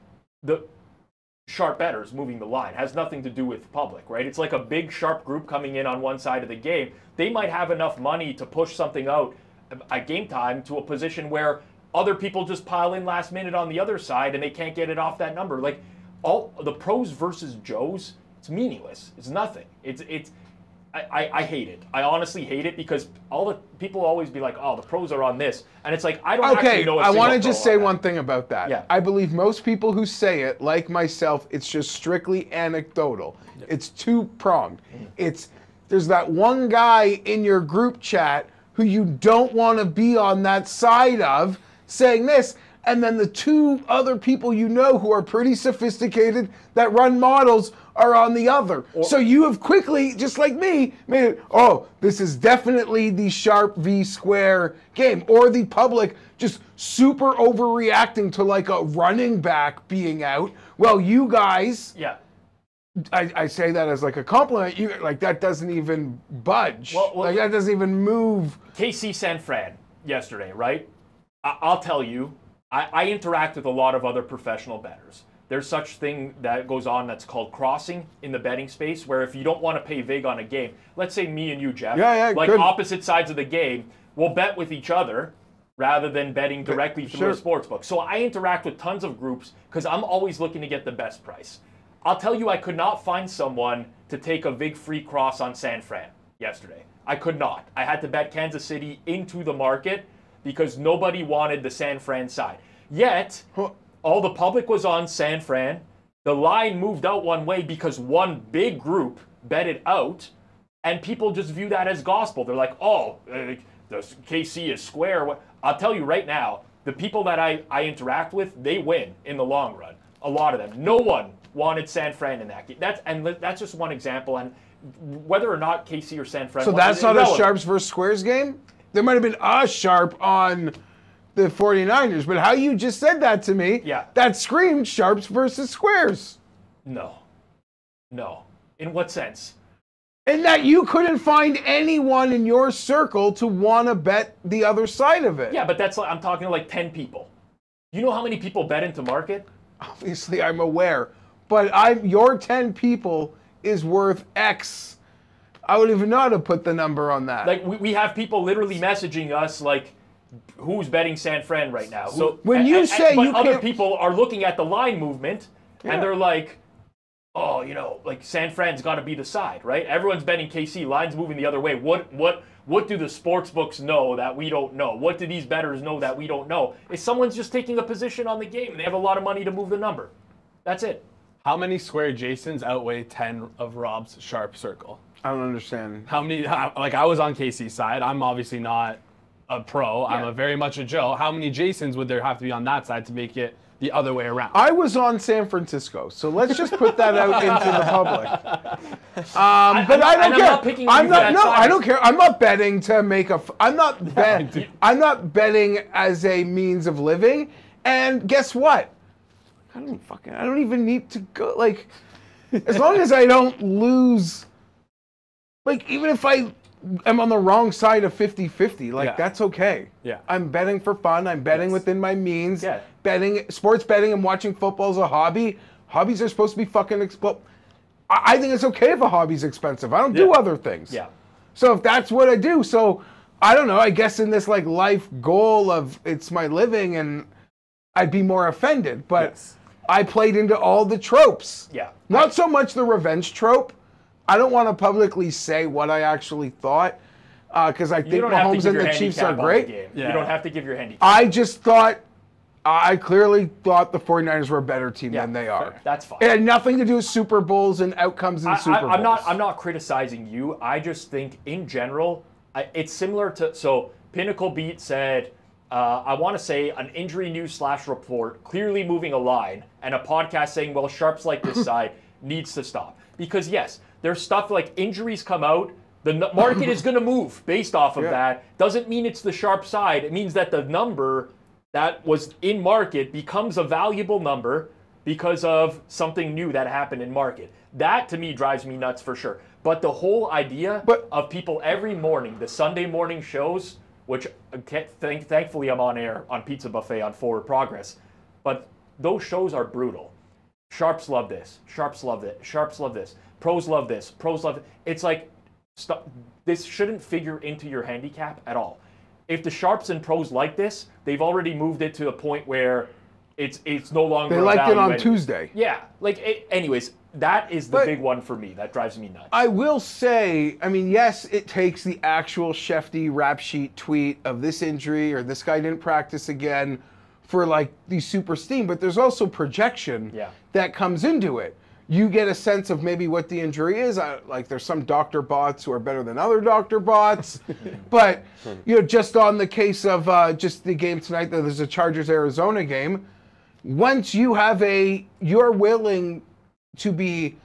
Speaker 1: sharp bettors moving the line. It has nothing to do with public, right? It's like a big sharp group coming in on one side of the game. They might have enough money to push something out at game time to a position where other people just pile in last minute on the other side and they can't get it off that number. Like all the pros versus Joes, it's meaningless. It's nothing. I hate it. I honestly hate it because all the people always be like, "Oh, the pros are on this," and it's like I don't actually know.
Speaker 2: I want to just say one thing about that.
Speaker 1: Yeah.
Speaker 2: I believe most people who say it, like myself, it's just strictly anecdotal. Yeah. It's two-pronged. There's that one guy in your group chat who you don't want to be on that side of saying this, and then the two other people you know who are pretty sophisticated that run models are on the other. So you have quickly, just like me, made it, oh, this is definitely the sharp v square game. Or the public just super overreacting to like a running back being out. Well, you guys,
Speaker 1: yeah.
Speaker 2: I say that as like a compliment. You like that doesn't even budge. Like that doesn't even move.
Speaker 1: KC San Fran yesterday, right? I'll tell you, I interact with a lot of other professional bettors. There's such thing that goes on that's called crossing in the betting space, where if you don't want to pay vig on a game, let's say me and you, Jeff, like opposite sides of the game, we'll bet with each other rather than betting directly through a sports book. So I interact with tons of groups because I'm always looking to get the best price. I'll tell you, I could not find someone to take a vig-free cross on San Fran yesterday. I could not. I had to bet Kansas City into the market because nobody wanted the San Fran side. Yet, all the public was on San Fran. The line moved out one way because one big group bet it out, and people just view that as gospel. They're like, oh, the KC is square. I'll tell you right now, the people that I interact with, they win in the long run. A lot of them. No one wanted San Fran in that game. That's just one example. And whether or not KC or San Fran.
Speaker 2: So that's not a sharps versus squares game? There might have been a sharp on the 49ers, but how you just said that to me, that screamed sharps versus squares.
Speaker 1: No. In what sense?
Speaker 2: In that you couldn't find anyone in your circle to want to bet the other side of it.
Speaker 1: Yeah, but that's like, I'm talking to like 10 people. You know how many people bet into market?
Speaker 2: Obviously, I'm aware. But your 10 people is worth X. I wouldn't even know how to put the number on that.
Speaker 1: Like, we have people literally messaging us, like, who's betting San Fran right now? So
Speaker 2: when you say
Speaker 1: but other people are looking at the line movement, and they're like, oh, you know, like San Fran's got to be the side, right? Everyone's betting KC. Line's moving the other way. What do the sports books know that we don't know? What do these bettors know that we don't know? If someone's just taking a position on the game and they have a lot of money to move the number, that's it.
Speaker 3: How many square Jasons outweigh 10 of Rob's sharp circle?
Speaker 2: I don't understand.
Speaker 3: How many? Like I was on KC's side. I'm obviously not a pro. I'm very much a Joe. How many Jasons would there have to be on that side to make it the other way around?
Speaker 2: I was on San Francisco, so let's just put that out into the public. But I don't care. I don't care. I'm not betting to make a. I'm not betting as a means of living. And guess what? I don't even need to go. Like, as long as I don't lose. Like, even if I am on the wrong side of 50-50, like, that's okay.
Speaker 3: Yeah.
Speaker 2: I'm betting for fun. I'm betting within my means. Yeah. Sports betting and watching football is a hobby. Hobbies are supposed to be fucking I think it's okay if a hobby's expensive. I don't do other things.
Speaker 1: Yeah.
Speaker 2: So if that's what I do, so I don't know, I guess in this like life goal of it's my living and I'd be more offended, but I played into all the tropes.
Speaker 1: Yeah.
Speaker 2: Not so much the revenge trope. I don't want to publicly say what I actually thought because I think Mahomes and the Chiefs are great.
Speaker 1: Yeah. You don't have to give your handicap.
Speaker 2: I just thought, I clearly thought the 49ers were a better team than they are.
Speaker 1: Fair. That's fine.
Speaker 2: It had nothing to do with Super Bowls and outcomes in Super Bowls.
Speaker 1: I'm not criticizing you. I just think in general, it's similar to, so Pinnacle Beat said, I want to say an injury news / report clearly moving a line and a podcast saying, well, sharps like this side needs to stop. Because yes, there's stuff like injuries come out, the market is going to move based off of that. Doesn't mean it's the sharp side. It means that the number that was in market becomes a valuable number because of something new that happened in market. That to me drives me nuts for sure. But the whole idea of people every morning, the Sunday morning shows, which thankfully I'm on air on Pizza Buffet on Forward Progress, but those shows are brutal. Sharps love this. Sharps love it. Sharps love this. Pros love this. Pros love it. It's like, this shouldn't figure into your handicap at all. If the sharps and pros like this, they've already moved it to a point where it's no longer.
Speaker 2: They liked it on Tuesday.
Speaker 1: Yeah. Anyways, that is the big one for me. That drives me nuts.
Speaker 2: I will say, I mean, yes, it takes the actual Shefty rap sheet tweet of this injury or this guy didn't practice again for like the super steam, but there's also projection that comes into it. You get a sense of maybe what the injury is. Like there's some doctor bots who are better than other doctor bots, but just on the case of just the game tonight, there's a Chargers-Arizona game. Once you're willing to be,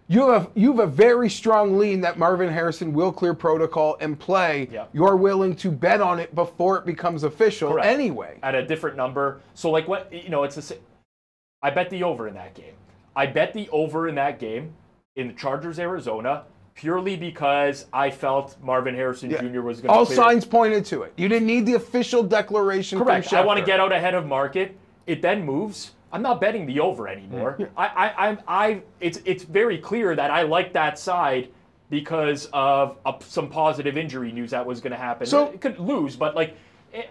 Speaker 2: you have a very strong lean that Marvin Harrison will clear protocol and play.
Speaker 1: Yeah.
Speaker 2: You're willing to bet on it before it becomes official anyway.
Speaker 1: At a different number. So like what, it's the same. I bet the over in that game. I bet the over in that game in the Chargers-Arizona purely because I felt Marvin Harrison Jr. was going to
Speaker 2: All signs pointed to it. You didn't need the official declaration.
Speaker 1: Correct.
Speaker 2: From
Speaker 1: I want to get out ahead of market. It then moves. I'm not betting the over anymore. Yeah. It's very clear that I like that side because of some positive injury news that was going to happen. So it could lose, but like.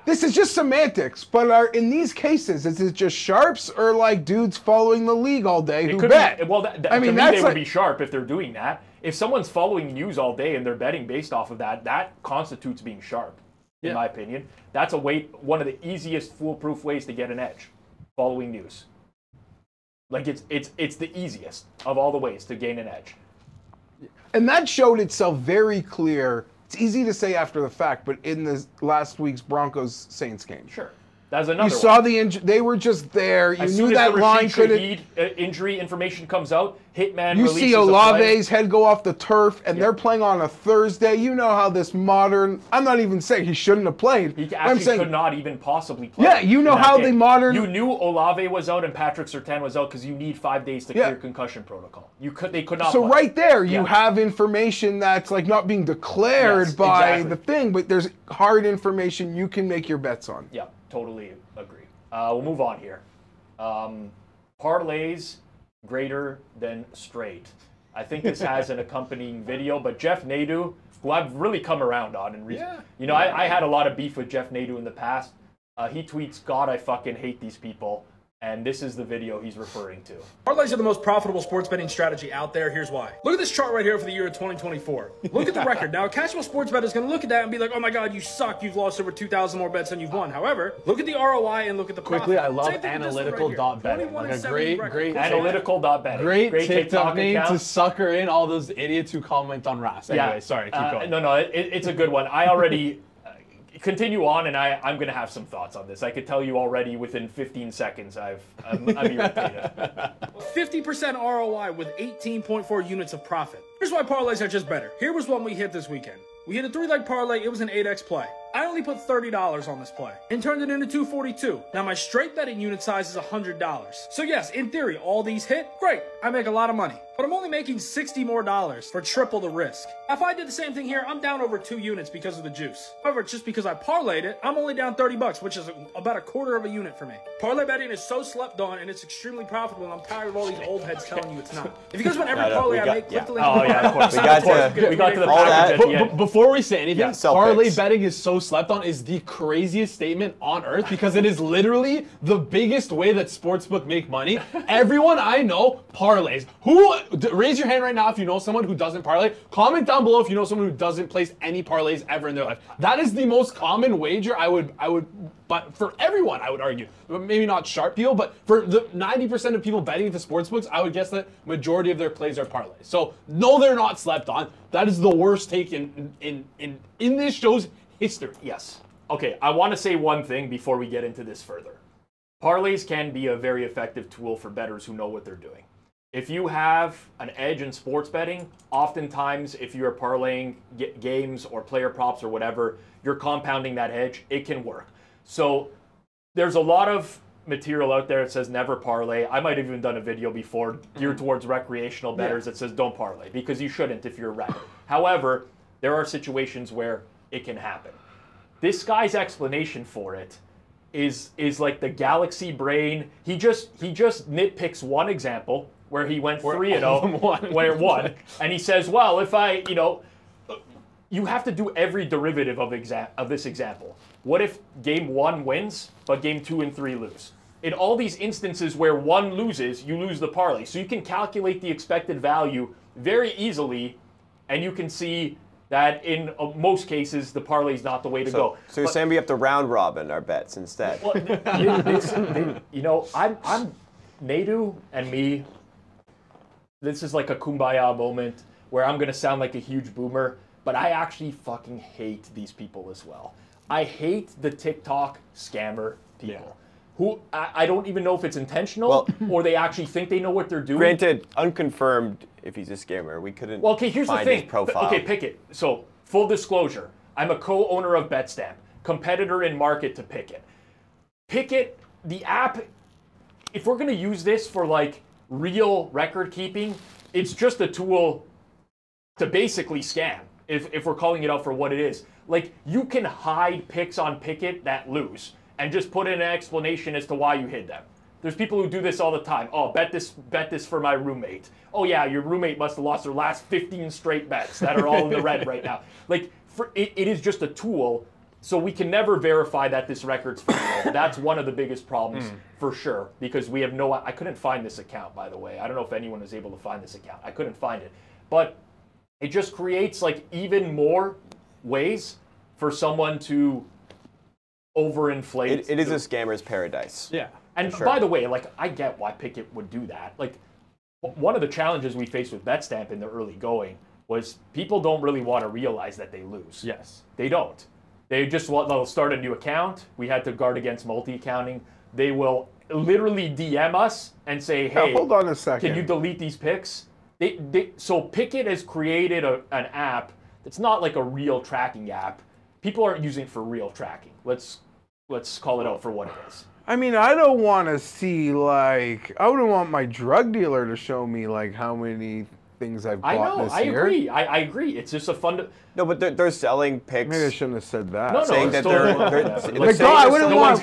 Speaker 2: This is just semantics, but in these cases, is it just sharps or like dudes following the league all day who bet?
Speaker 1: Well, I mean, they would be sharp if they're doing that. If someone's following news all day and they're betting based off of that, that constitutes being sharp, in my opinion. That's one of the easiest foolproof ways to get an edge, following news. Like it's the easiest of all the ways to gain an edge.
Speaker 2: And that showed itself very clear. It's easy to say after the fact, but in the last week's Broncos-Saints game.
Speaker 1: Sure. That's another
Speaker 2: You saw the injury. They were just there. You knew that line couldn't.
Speaker 1: Injury information comes out. Hitman
Speaker 2: You
Speaker 1: releases
Speaker 2: see Olave's head go off the turf, and they're playing on a Thursday. You know how this modern. I'm not even saying he shouldn't have played.
Speaker 1: He actually could not even possibly play.
Speaker 2: Yeah, you know how the modern.
Speaker 1: You knew Olave was out and Patrick Surtain was out because you need 5 days to clear concussion protocol. They could not.
Speaker 2: So
Speaker 1: play.
Speaker 2: Right there, you have information that's like not being declared by the thing, but there's hard information you can make your bets on.
Speaker 1: Yeah, totally agree. We'll move on here. Parlays greater than straight. I think this has an accompanying video, but Jeff Nadeau, who I've really come around on in recent. I had a lot of beef with Jeff Nadeau in the past. He tweets, "God, I fucking hate these people." And this is the video he's referring to.
Speaker 6: Parlays are the most profitable sports betting strategy out there. Here's why. Look at this chart right here for the year of 2024. Look at the record. Now, a casual sports bettor is going to look at that and be like, oh my God, you suck. You've lost over 2,000 more bets than you've won. However, look at the ROI and look at the profit.
Speaker 3: Quickly, I love analytical.betting. Like a great
Speaker 1: analytical.betting.
Speaker 3: Great TikTok name to sucker in all those idiots who comment on RAS. Anyway, sorry, keep going.
Speaker 1: No, it's a good one. I already... Continue on, and I'm going to have some thoughts on this. I could tell you already within 15 seconds I'm irritated.
Speaker 6: 50% ROI with 18.4 units of profit. Here's why parlays are just better. Here was one we hit this weekend. We hit a 3-leg parlay. It was an 8x play. I only put $30 on this play and turned it into $242. Now my straight betting unit size is $100. So yes, in theory, all these hit. Great, I make a lot of money. But I'm only making $60 more for triple the risk. If I did the same thing here, I'm down over 2 units because of the juice. However, just because I parlayed it, I'm only down $30, which is about a quarter of a unit for me. Parlay betting is so slept on and it's extremely profitable, and I'm tired of all these old heads telling you it's not. If you guys want every parlay I make, click the link.
Speaker 1: Oh yeah, of course. We got to the
Speaker 3: all
Speaker 1: package at the end.
Speaker 3: Before we say anything, parlay
Speaker 4: picks.
Speaker 3: betting is so slept on is the craziest statement on earth because it is literally the biggest way that sportsbook make money. Everyone I know parlays. Raise your hand right now if you know someone who doesn't parlay. Comment down below if you know someone who doesn't place any parlays ever in their life. That is the most common wager but for everyone, I would argue. Maybe not sharp people, but for the 90% of people betting at the sportsbooks, I would guess that majority of their plays are parlays. So no, they're not slept on. That is the worst take in this show's history.
Speaker 1: Yes. Okay, I want to say one thing before we get into this further. Parlays can be a very effective tool for bettors who know what they're doing. If you have an edge in sports betting, oftentimes if you're parlaying games or player props or whatever, you're compounding that edge, it can work. So there's a lot of material out there that says never parlay. I might have even done a video before geared towards recreational bettors that says don't parlay because you shouldn't if you're right. However, there are situations where it can happen. This guy's explanation for it is like the galaxy brain. He just nitpicks one example where he went 3-0, where won, and he says, well, if I, you have to do every derivative of this example. What if game 1 wins, but game 2 and 3 lose? In all these instances where 1 loses, you lose the parlay. So you can calculate the expected value very easily, and you can see that in most cases, the parlay is not the way to go.
Speaker 4: So you're saying we have to round robin our bets instead?
Speaker 1: Well, I'm Nadu and me. This is like a kumbaya moment where I'm gonna sound like a huge boomer, but I actually fucking hate these people as well. I hate the TikTok scammer people. Who I don't even know if it's intentional or they actually think they know what they're doing.
Speaker 4: Granted, unconfirmed if he's a scammer. We couldn't
Speaker 1: Here's
Speaker 4: find
Speaker 1: the thing.
Speaker 4: his profile.
Speaker 1: Okay, Pickett. So, full disclosure, I'm a co-owner of Betstamp, competitor in market to Pickett. Pickett, the app, if we're going to use this for like real record keeping, it's just a tool to basically scam, if we're calling it out for what it is. Like, you can hide picks on Pickett that lose and just put in an explanation as to why you hid them. There's people who do this all the time. Oh, bet this for my roommate. Oh yeah, your roommate must have lost their last 15 straight bets that are all in the red right now. Like, it is just a tool, so we can never verify that this record's for real. That's one of the biggest problems for sure, because we have I couldn't find this account, by the way. I don't know if anyone was able to find this account. I couldn't find it. But it just creates like even more ways for someone to overinflate.
Speaker 4: It is a scammer's paradise.
Speaker 3: Yeah.
Speaker 1: And by the way, like, I get why Pickett would do that. Like, one of the challenges we faced with Betstamp in the early going was people don't really want to realize that they lose.
Speaker 3: Yes.
Speaker 1: They don't. They'll start a new account. We had to guard against multi-accounting. They will literally DM us and say, hey,
Speaker 2: hold on a second.
Speaker 1: Can you delete these picks? So Pickett has created an app that's not like a real tracking app. People aren't using it for real tracking. Let's call it out for what it is.
Speaker 2: I mean, I don't want to see, like, I wouldn't want my drug dealer to show me, like, how many things I've bought this year.
Speaker 1: I agree. It's just a fun...
Speaker 4: No, but they're selling picks.
Speaker 2: Maybe I shouldn't have said that.
Speaker 1: No,
Speaker 4: saying that they're
Speaker 2: I wouldn't want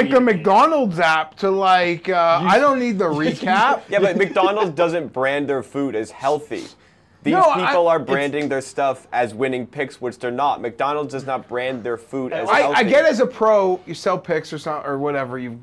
Speaker 2: the McDonald's app to, like, I don't need the recap.
Speaker 4: Yeah, but McDonald's doesn't brand their food as healthy. These people are branding their stuff as winning picks, which they're not. McDonald's does not brand their food as healthy.
Speaker 2: I get as a pro, you sell picks or something or whatever, you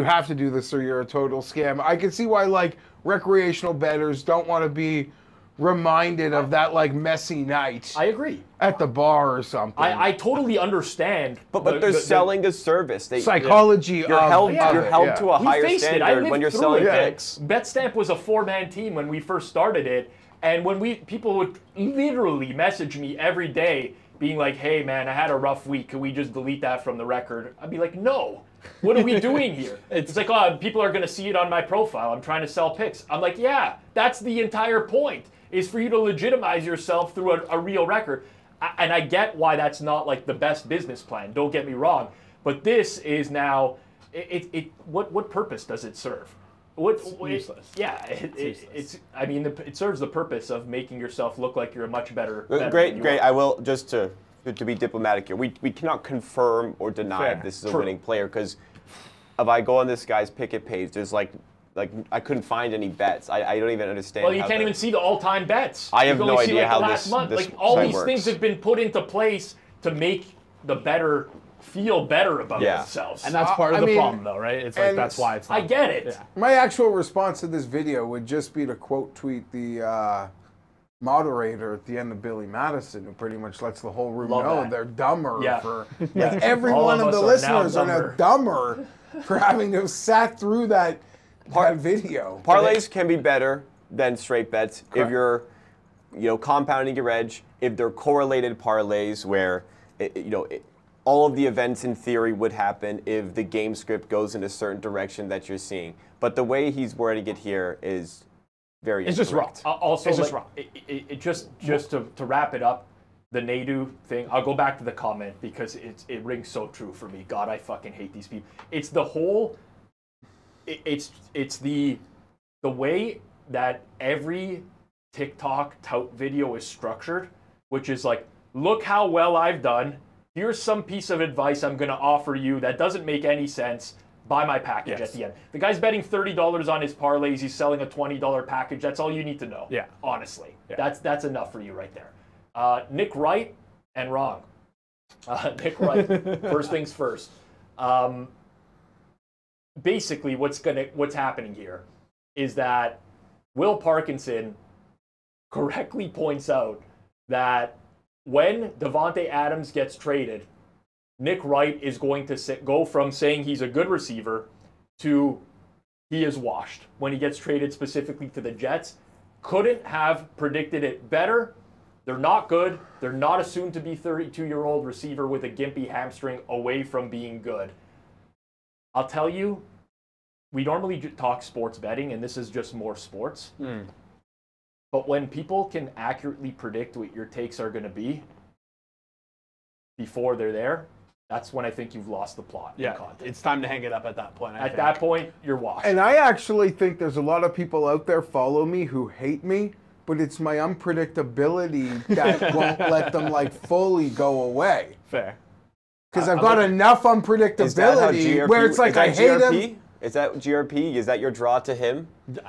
Speaker 2: have to do this or you're a total scam. I can see why, like, recreational bettors don't want to be reminded of that, like, messy night.
Speaker 1: I agree.
Speaker 2: At the bar or something.
Speaker 1: I totally understand.
Speaker 4: But they're selling a service.
Speaker 2: Psychology
Speaker 4: you're held to a higher standard when you're selling picks.
Speaker 1: Betstamp was a 4-man team when we first started it. And when people would literally message me every day being like, hey man, I had a rough week. Can we just delete that from the record? I'd be like, no. What are we doing here? It's like, oh, people are going to see it on my profile. I'm trying to sell picks. I'm like, yeah, that's the entire point, is for you to legitimize yourself through a real record. And I get why that's not like the best business plan. Don't get me wrong. But this is now, what purpose does it serve?
Speaker 3: It's useless.
Speaker 1: I mean, it serves the purpose of making yourself look like you're a much better.
Speaker 4: Great. I will, just to be diplomatic here. We cannot confirm or deny if this is a winning player, because if I go on this guy's Pickett page, there's like I couldn't find any bets. I don't even understand.
Speaker 1: Well, you can't even see the all-time bets.
Speaker 4: I have no idea how this
Speaker 1: all these
Speaker 4: works.
Speaker 1: things have been put into place to make the better feel better about themselves.
Speaker 3: And that's part of the problem, though, right? It's like, that's why it's not.
Speaker 1: I get it.
Speaker 3: Yeah.
Speaker 2: My actual response to this video would just be to quote tweet the moderator at the end of Billy Madison, who pretty much lets the whole room know they're dumber for every one of the listeners are now dumber for having to have sat through that video.
Speaker 4: Parlays can be better than straight bets if you're, compounding your edge. If they're correlated parlays where, all of the events in theory would happen if the game script goes in a certain direction that you're seeing. But the way he's wording it here is very
Speaker 3: It's just wrong.
Speaker 1: Also,
Speaker 3: it's just wrong.
Speaker 1: Just to wrap it up, the Nadu thing, I'll go back to the comment because it rings so true for me. God, I fucking hate these people. It's the whole, it's the way that every TikTok tout video is structured, which is like, look how well I've done. here's some piece of advice I'm going to offer you that doesn't make any sense. Buy my package at the end. The guy's betting $30 on his parlays. He's selling a $20 package. That's all you need to know.
Speaker 3: Yeah.
Speaker 1: Honestly.
Speaker 3: Yeah.
Speaker 1: That's enough for you right there. Nick Wright and wrong. Nick Wright. First things first. Basically, what's happening here is that Will Parkinson correctly points out that when Davante Adams gets traded, Nick Wright is going to go from saying he's a good receiver to he is washed when he gets traded specifically to the Jets. Couldn't have predicted it better. They're not good. They're not a soon-to-be 32-year-old receiver with a gimpy hamstring away from being good. I'll tell you, we normally talk sports betting, and this is just more sports. But when people can accurately predict what your takes are going to be before they're there, that's when I think you've lost the plot.
Speaker 3: Yeah, it's time to hang it up at that point.
Speaker 1: At that point, you're washed.
Speaker 2: And I actually think there's a lot of people out there follow me who hate me, but it's my unpredictability that won't let them like fully go away.
Speaker 3: Fair.
Speaker 2: Because I've got enough unpredictability where it's like I hate him.
Speaker 4: Is that GRP? Is that your draw to him?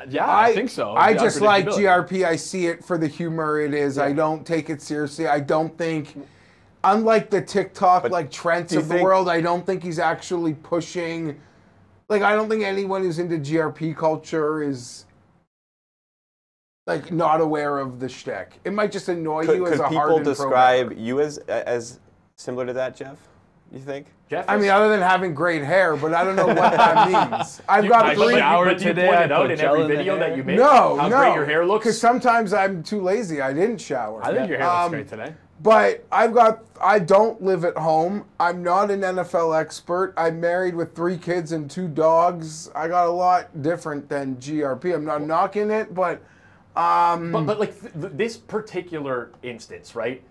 Speaker 3: Yeah, I think so.
Speaker 2: I just like GRP. I see it for the humor it is. I don't take it seriously. I don't think, unlike the TikTok like Trents of the world, I don't think he's actually pushing. Like, I don't think anyone who's into GRP culture is like not aware of the shtick. It might just annoy you as a hardened
Speaker 4: Could people describe you as similar to that, Jeff? You think?
Speaker 1: Jeff,
Speaker 2: I mean, other than having great hair, but I don't know what that means. I've got three.
Speaker 1: But you pointed out in every video that you make
Speaker 2: how
Speaker 1: great your hair looks.
Speaker 2: Because sometimes I'm too lazy. I didn't shower.
Speaker 3: I think your hair looks great today.
Speaker 2: But I don't live at home. I'm not an NFL expert. I'm married with 3 kids and 2 dogs. I got a lot different than GRP. I'm not knocking it, but
Speaker 1: like this particular instance, right?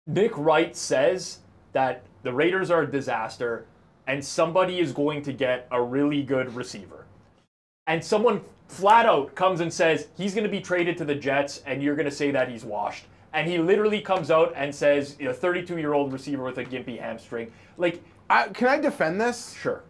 Speaker 1: Nick Wright says that the Raiders are a disaster and somebody is going to get a really good receiver. And someone flat out comes and says he's going to be traded to the Jets and you're going to say that he's washed. And he literally comes out and says, a 32-year-old receiver with a gimpy hamstring. Like,
Speaker 2: can I defend this?
Speaker 1: Sure.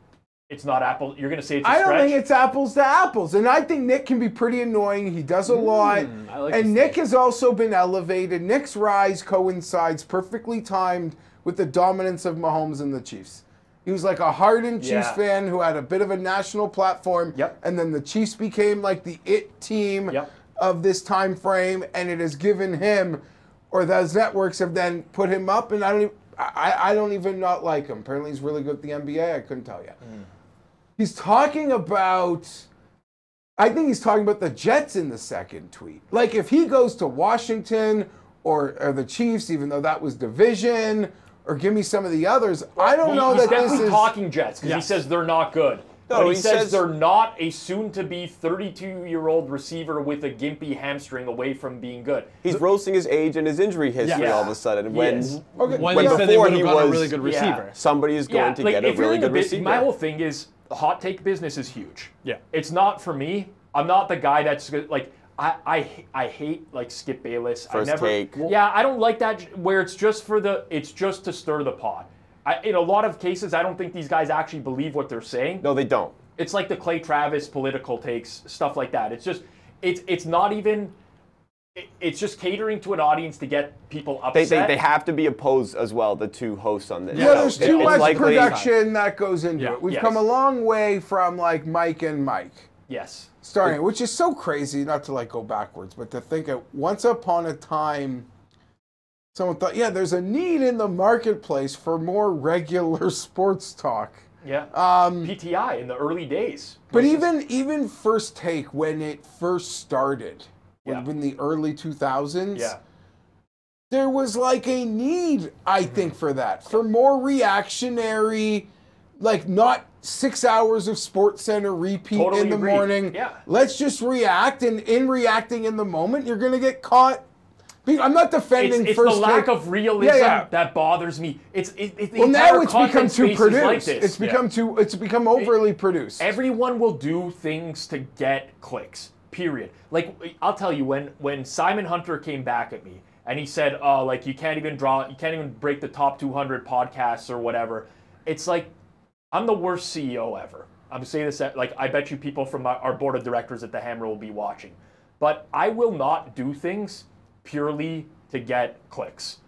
Speaker 1: It's not Apple. You're going to say it's a
Speaker 2: I
Speaker 1: stretch?
Speaker 2: don't think it's apples to apples. And I think Nick can be pretty annoying. He does a lot. And Nick has also been elevated. Nick's rise coincides perfectly timed with the dominance of Mahomes and the Chiefs. He was like a hardened Chiefs fan who had a bit of a national platform. And then the Chiefs became like the it team of this time frame. And it has given him, or those networks have then put him up. And I don't even not like him. Apparently he's really good at the NBA. I couldn't tell you. He's talking about, I think he's talking about the Jets in the second tweet. Like if he goes to Washington or the Chiefs, even though that was division, or give me some of the others, I don't know that this is...
Speaker 1: He's definitely talking Jets because he says they're not good. No, he says they're not a soon-to-be 32-year-old receiver with a gimpy hamstring away from being good.
Speaker 4: He's roasting his age and his injury history all of a sudden. When
Speaker 3: before he was a really good receiver.
Speaker 4: Somebody is going to get a really good receiver.
Speaker 1: My whole thing is hot take business is huge. It's not for me. I'm not the guy that's like... I hate like Skip Bayless.
Speaker 4: First take.
Speaker 1: Yeah, I don't like that where it's just to stir the pot. In a lot of cases, I don't think these guys actually believe what they're saying.
Speaker 4: No, they don't.
Speaker 1: It's like the Clay Travis political takes, stuff like that. It's just, it's not even, it's just catering to an audience to get people upset.
Speaker 4: They have to be opposed as well, the two hosts on this.
Speaker 2: Yeah, there's too much production that goes into it. We've come a long way from like Mike and Mike.
Speaker 1: Yes.
Speaker 2: Starting, which is so crazy, not to like go backwards, but to think of once upon a time, someone thought, there's a need in the marketplace for more regular sports talk.
Speaker 1: Yeah. PTI in the early days.
Speaker 2: But even First Take, when it first started, in the early 2000s, there was like a need, I think, for that. For more reactionary, like not 6 hours of SportsCenter repeat in the morning. Let's just react, and in reacting in the moment, you're going to get caught. I'm not defending
Speaker 1: it's
Speaker 2: First
Speaker 1: the lack
Speaker 2: Take.
Speaker 1: of realism that bothers me.
Speaker 2: Well, now it's become too produced. Like it's become overly produced.
Speaker 1: Everyone will do things to get clicks. Period. Like I'll tell you, when Simon Hunter came back at me and he said, like you can't even break the top 200 podcasts or whatever. It's like, I'm the worst CEO ever. I'm saying this, like, I bet you people from our board of directors at the Hammer will be watching. But I will not do things purely to get clicks.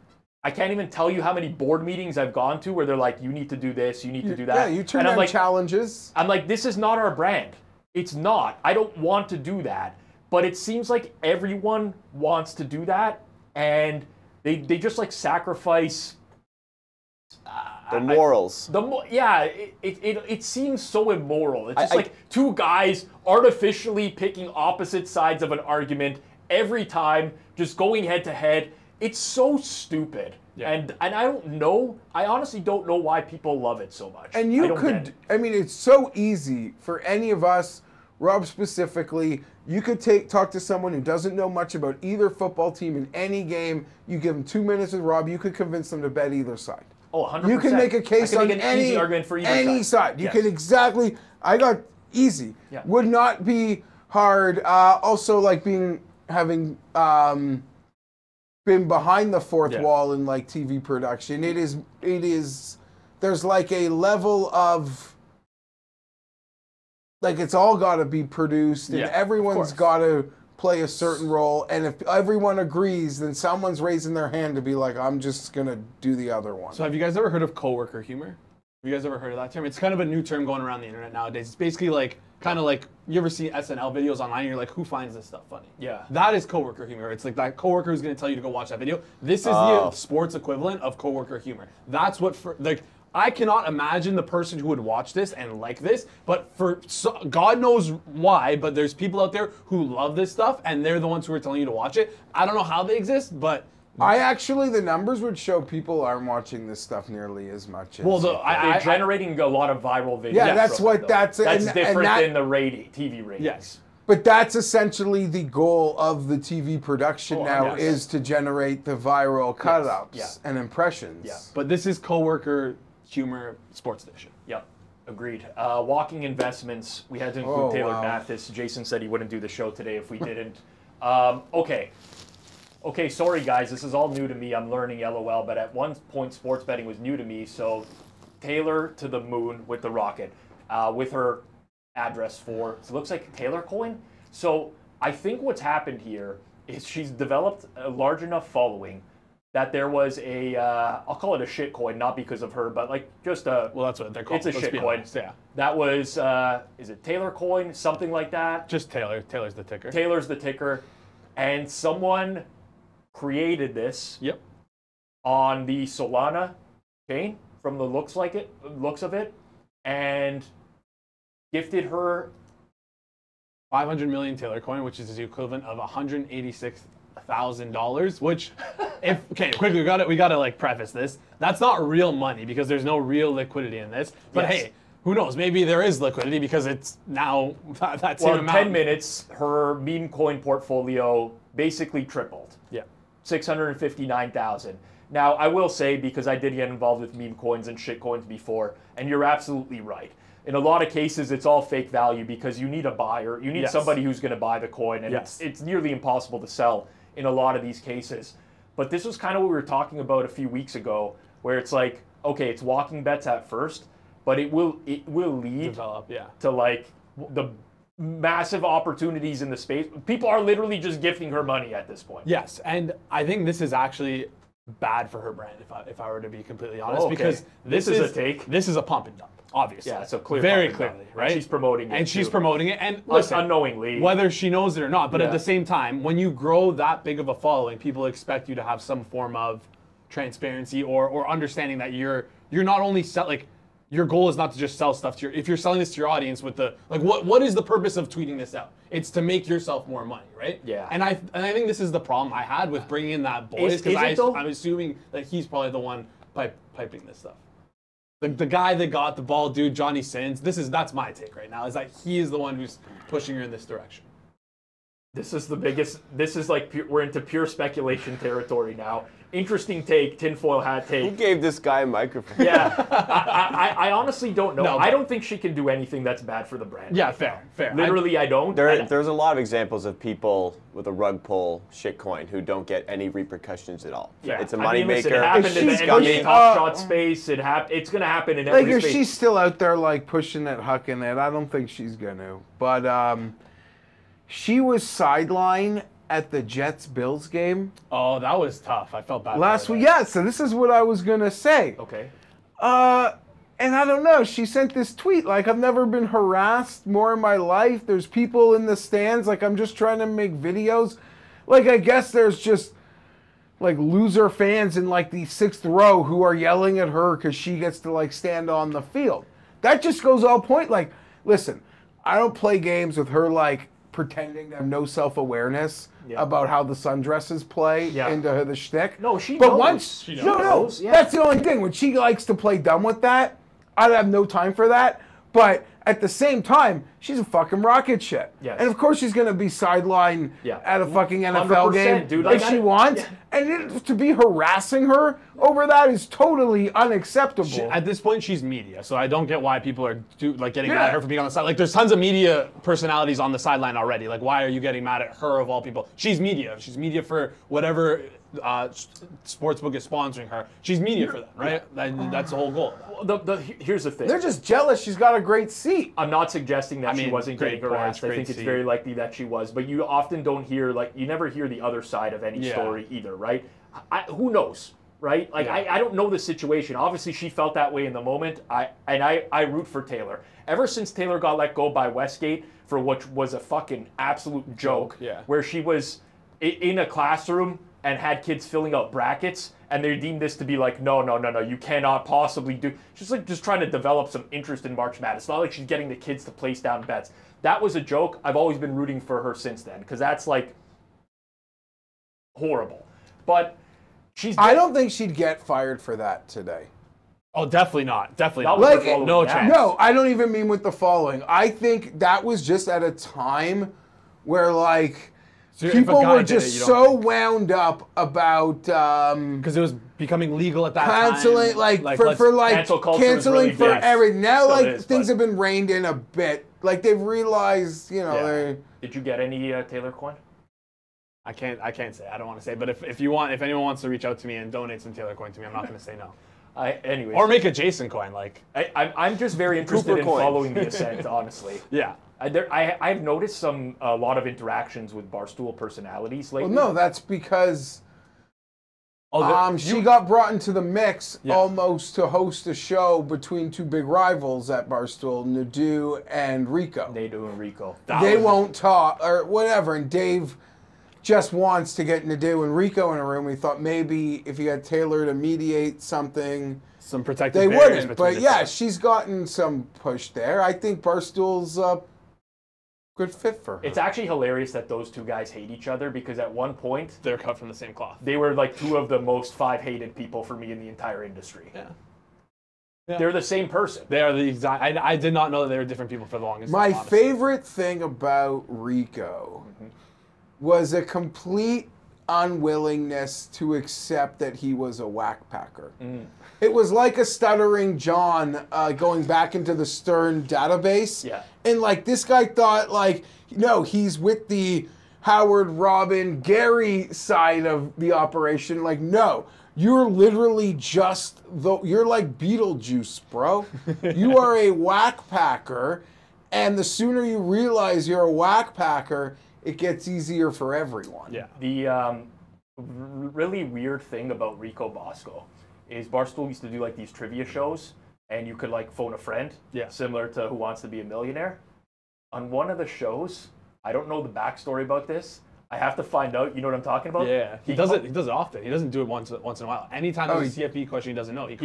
Speaker 1: I can't even tell you how many board meetings I've gone to where they're like, you need to do this, you need to do that.
Speaker 2: Yeah, you turn down challenges.
Speaker 1: I'm like, this is not our brand. It's not. I don't want to do that. But it seems like everyone wants to do that, and they just like sacrifice
Speaker 4: the morals.
Speaker 1: It seems so immoral. It's just like two guys artificially picking opposite sides of an argument every time, just going head to head. It's so stupid. Yeah. And I don't know. I honestly don't know why people love it so much.
Speaker 2: And I mean, it's so easy for any of us, Rob specifically. You could talk to someone who doesn't know much about either football team in any game. You give them 2 minutes with Rob, you could convince them to bet either side.
Speaker 1: Oh, 100%.
Speaker 2: You can make a case on
Speaker 1: easy argument for
Speaker 2: any side. You can exactly. I got easy.
Speaker 1: Yeah.
Speaker 2: Would not be hard. Also, like having been behind the fourth wall in like TV production. It is. There's like a level of. Like, it's all got to be produced, and everyone's got to play a certain role. And if everyone agrees, then someone's raising their hand to be like, I'm just going to do the other one.
Speaker 3: So have you guys ever heard of coworker humor? Have you guys ever heard of that term? It's kind of a new term going around the internet nowadays. It's basically like, kind of like, you ever see SNL videos online, and you're like, who finds this stuff funny?
Speaker 1: Yeah.
Speaker 3: That is coworker humor. It's like that coworker who's going to tell you to go watch that video. This is the sports equivalent of coworker humor. That's what, I cannot imagine the person who would watch this and like this, but God knows why, but there's people out there who love this stuff, and they're the ones who are telling you to watch it. I don't know how they exist, but...
Speaker 2: the numbers would show people aren't watching this stuff nearly as much as...
Speaker 1: Well, they're generating a lot of viral videos.
Speaker 2: Yeah, that's
Speaker 1: different than the TV ratings.
Speaker 3: Yes.
Speaker 2: But that's essentially the goal of the TV production now, is to generate the viral cut-ups and impressions.
Speaker 3: Yeah. But this is coworker humor sports edition.
Speaker 1: Yep, agreed. Walking investments, we had to include Taylor Mathis. Jason said he wouldn't do the show today if we didn't. Okay, sorry guys, this is all new to me. I'm learning LOL, but at one point sports betting was new to me, so Taylor to the moon with the rocket, with her address for, so it looks like Taylor coin. So I think what's happened here is she's developed a large enough following that there was a, I'll call it a shit coin, not because of her, but like just a...
Speaker 3: Well, that's what they're called.
Speaker 1: It's a shit coin.
Speaker 3: Yeah.
Speaker 1: That was, is it Taylor coin? Something like that?
Speaker 3: Just Taylor. Taylor's the ticker.
Speaker 1: Taylor's the ticker. And someone created this on the Solana chain from the looks of it, and gifted her
Speaker 3: 500 million Taylor coin, which is the equivalent of $186,000, which, quickly, we gotta like preface this. That's not real money because there's no real liquidity in this. But hey, who knows? Maybe there is liquidity because it's now that same amount.
Speaker 1: In 10 minutes, her meme coin portfolio basically tripled.
Speaker 3: Yeah,
Speaker 1: 659,000. Now, I will say, because I did get involved with meme coins and shit coins before, and you're absolutely right. In a lot of cases, it's all fake value because you need a buyer. You need somebody who's going to buy the coin, and it's nearly impossible to sell in a lot of these cases. But this was kind of what we were talking about a few weeks ago, where it's like, okay, it's walking bets at first, but it will lead to like the massive opportunities in the space. People are literally just gifting her money at this point.
Speaker 3: Yes, and I think this is actually bad for her brand, if I were to be completely honest, because this is a take. This is a pump and dump, obviously.
Speaker 1: Yeah, so clear,
Speaker 3: very clearly, right?
Speaker 1: And she's promoting it.
Speaker 3: And she's promoting it, and listen,
Speaker 1: unknowingly,
Speaker 3: whether she knows it or not. But at the same time, when you grow that big of a following, people expect you to have some form of transparency or understanding that you're not only your goal is not to just sell stuff to if you're selling this to your audience with the, like, what is the purpose of tweeting this out? It's to make yourself more money, right?
Speaker 1: Yeah.
Speaker 3: And I think this is the problem I had with bringing in that Boys, because I'm assuming that he's probably the one piping this stuff. The guy that got the ball, dude, Johnny Sins, that's my take right now, is that he is the one who's pushing her in this direction.
Speaker 1: This is the biggest. This is like we're into pure speculation territory now. Interesting take, tinfoil hat take.
Speaker 4: Who gave this guy a microphone?
Speaker 1: Yeah, I honestly don't know.
Speaker 3: No,
Speaker 1: I don't think she can do anything that's bad for the brand.
Speaker 3: Yeah, fair.
Speaker 1: Literally, I don't.
Speaker 4: There's a lot of examples of people with a rug pull shitcoin who don't get any repercussions at all.
Speaker 1: Yeah.
Speaker 4: It's a
Speaker 1: I mean, listen, it
Speaker 4: moneymaker.
Speaker 1: happened in the NBA Top Shot space. It's going to happen in every
Speaker 2: Like, if
Speaker 1: space.
Speaker 2: she's still out there, like, pushing it, hucking it, I don't think she's going to. But she was sidelined at the Jets-Bills game
Speaker 3: Oh, that was tough. I felt bad.
Speaker 2: last
Speaker 3: for her
Speaker 2: week.
Speaker 3: there.
Speaker 2: Yeah, so this is what I was going to say.
Speaker 1: Okay.
Speaker 2: And I don't know, she sent this tweet, like, I've never been harassed more in my life. There's people in the stands, like, I'm just trying to make videos. Like, I guess there's just, like, loser fans in, like, the 6th row who are yelling at her because she gets to, like, stand on the field. That just goes all point. Like, listen, I don't play games with her, like, pretending to have no self-awareness about how the sundresses play into the shtick.
Speaker 1: No, she
Speaker 2: but
Speaker 1: knows.
Speaker 2: Once,
Speaker 1: She
Speaker 2: no,
Speaker 1: knows, yeah.
Speaker 2: that's the only thing. When she likes to play dumb with that, I'd have no time for that. But at the same time, she's a fucking rocket ship.
Speaker 1: Yes.
Speaker 2: And of course she's going to be sidelined at a fucking NFL
Speaker 1: 100%,
Speaker 2: game
Speaker 1: dude.
Speaker 2: if she wants. And to be harassing her over that is totally unacceptable.
Speaker 3: At this point, she's media, so I don't get why people are getting mad at her for being on the side. Like, there's tons of media personalities on the sideline already. Like, why are you getting mad at her of all people? She's media. She's media for whatever sportsbook is sponsoring her. She's media for that, right? That's the whole goal.
Speaker 1: Here's the thing.
Speaker 2: They're just jealous she's got a great seat.
Speaker 1: I'm not suggesting that she wasn't
Speaker 3: great
Speaker 1: getting harassed.
Speaker 3: porch,
Speaker 1: I think
Speaker 3: great
Speaker 1: it's
Speaker 3: seat.
Speaker 1: very likely that she was, but you often don't hear, like, you never hear the other side of any story either, right? Who knows, right? Like, I don't know the situation. Obviously, she felt that way in the moment. I root for Taylor. Ever since Taylor got let go by Westgate for what was a fucking absolute joke, where she was in a classroom and had kids filling out brackets, and they deemed this to be like, no, you cannot possibly do. She's like just trying to develop some interest in March Madness. It's not like she's getting the kids to place down bets. That was a joke. I've always been rooting for her since then, because that's like horrible. But
Speaker 2: I don't think she'd get fired for that today.
Speaker 3: Oh, definitely not. Definitely not.
Speaker 1: Like,
Speaker 3: no chance.
Speaker 2: No, I don't even mean with the following. I think that was just at a time where, like, people were just so wound up about
Speaker 3: because it was becoming legal at that
Speaker 2: canceling,
Speaker 3: time.
Speaker 2: Like canceling
Speaker 1: really
Speaker 2: for
Speaker 1: big.
Speaker 2: everything. Now,
Speaker 1: Still
Speaker 2: like,
Speaker 1: is,
Speaker 2: things
Speaker 1: but-
Speaker 2: have been reined in a bit. Like, they've realized, you know, they're.
Speaker 1: Did you get any Taylor coin?
Speaker 3: I can't say. I don't want to say. But if anyone wants to reach out to me and donate some Taylor coin to me, I'm not going to say no.
Speaker 1: Anyways.
Speaker 3: Or make a Jason coin, like.
Speaker 1: I'm just very interested in
Speaker 4: coin.
Speaker 1: following the ascent, honestly.
Speaker 3: Yeah.
Speaker 1: I've noticed a lot of interactions with Barstool personalities lately.
Speaker 2: Well, no, that's because
Speaker 3: Oh,
Speaker 2: she got brought into the mix almost to host a show between two big rivals at Barstool, Nadeau and Rico.
Speaker 1: Nadeau and Rico.
Speaker 2: They won't talk or whatever, and Dave just wants to get Nadeau and Rico in a room. He thought maybe if he had Taylor to mediate something,
Speaker 3: some protective
Speaker 2: they
Speaker 3: barriers
Speaker 2: wouldn't.
Speaker 3: between
Speaker 2: But
Speaker 3: the
Speaker 2: yeah,
Speaker 3: two.
Speaker 2: she's gotten some push there. I think Barstool's a good fit for her.
Speaker 1: It's actually hilarious that those two guys hate each other, because at one point
Speaker 3: They're cut from the same cloth.
Speaker 1: they were like two of the most 5 hated people for me in the entire industry.
Speaker 3: Yeah.
Speaker 1: They're the same person.
Speaker 3: They are the exact. I did not know that they were different people for the longest
Speaker 2: My
Speaker 3: time. honestly.
Speaker 2: favorite thing about Rico was a complete unwillingness to accept that he was a whack packer. It was like a stuttering John going back into the Stern database.
Speaker 1: Yeah.
Speaker 2: And like this guy thought like, no, he's with the Howard, Robin, Gary side of the operation. Like, no, you're literally you're like Beetlejuice, bro. You are a whack packer. And the sooner you realize you're a whack packer, it gets easier for everyone.
Speaker 3: Yeah.
Speaker 1: The really weird thing about Rico Bosco is Barstool used to do like these trivia shows, and you could like phone a friend, similar to Who Wants to Be a Millionaire. On one of the shows, I don't know the backstory about this. I have to find out. You know what I'm talking about?
Speaker 3: Yeah, he does it. He does it often. He doesn't do it once in a while. Anytime there's a CFP question he doesn't know, he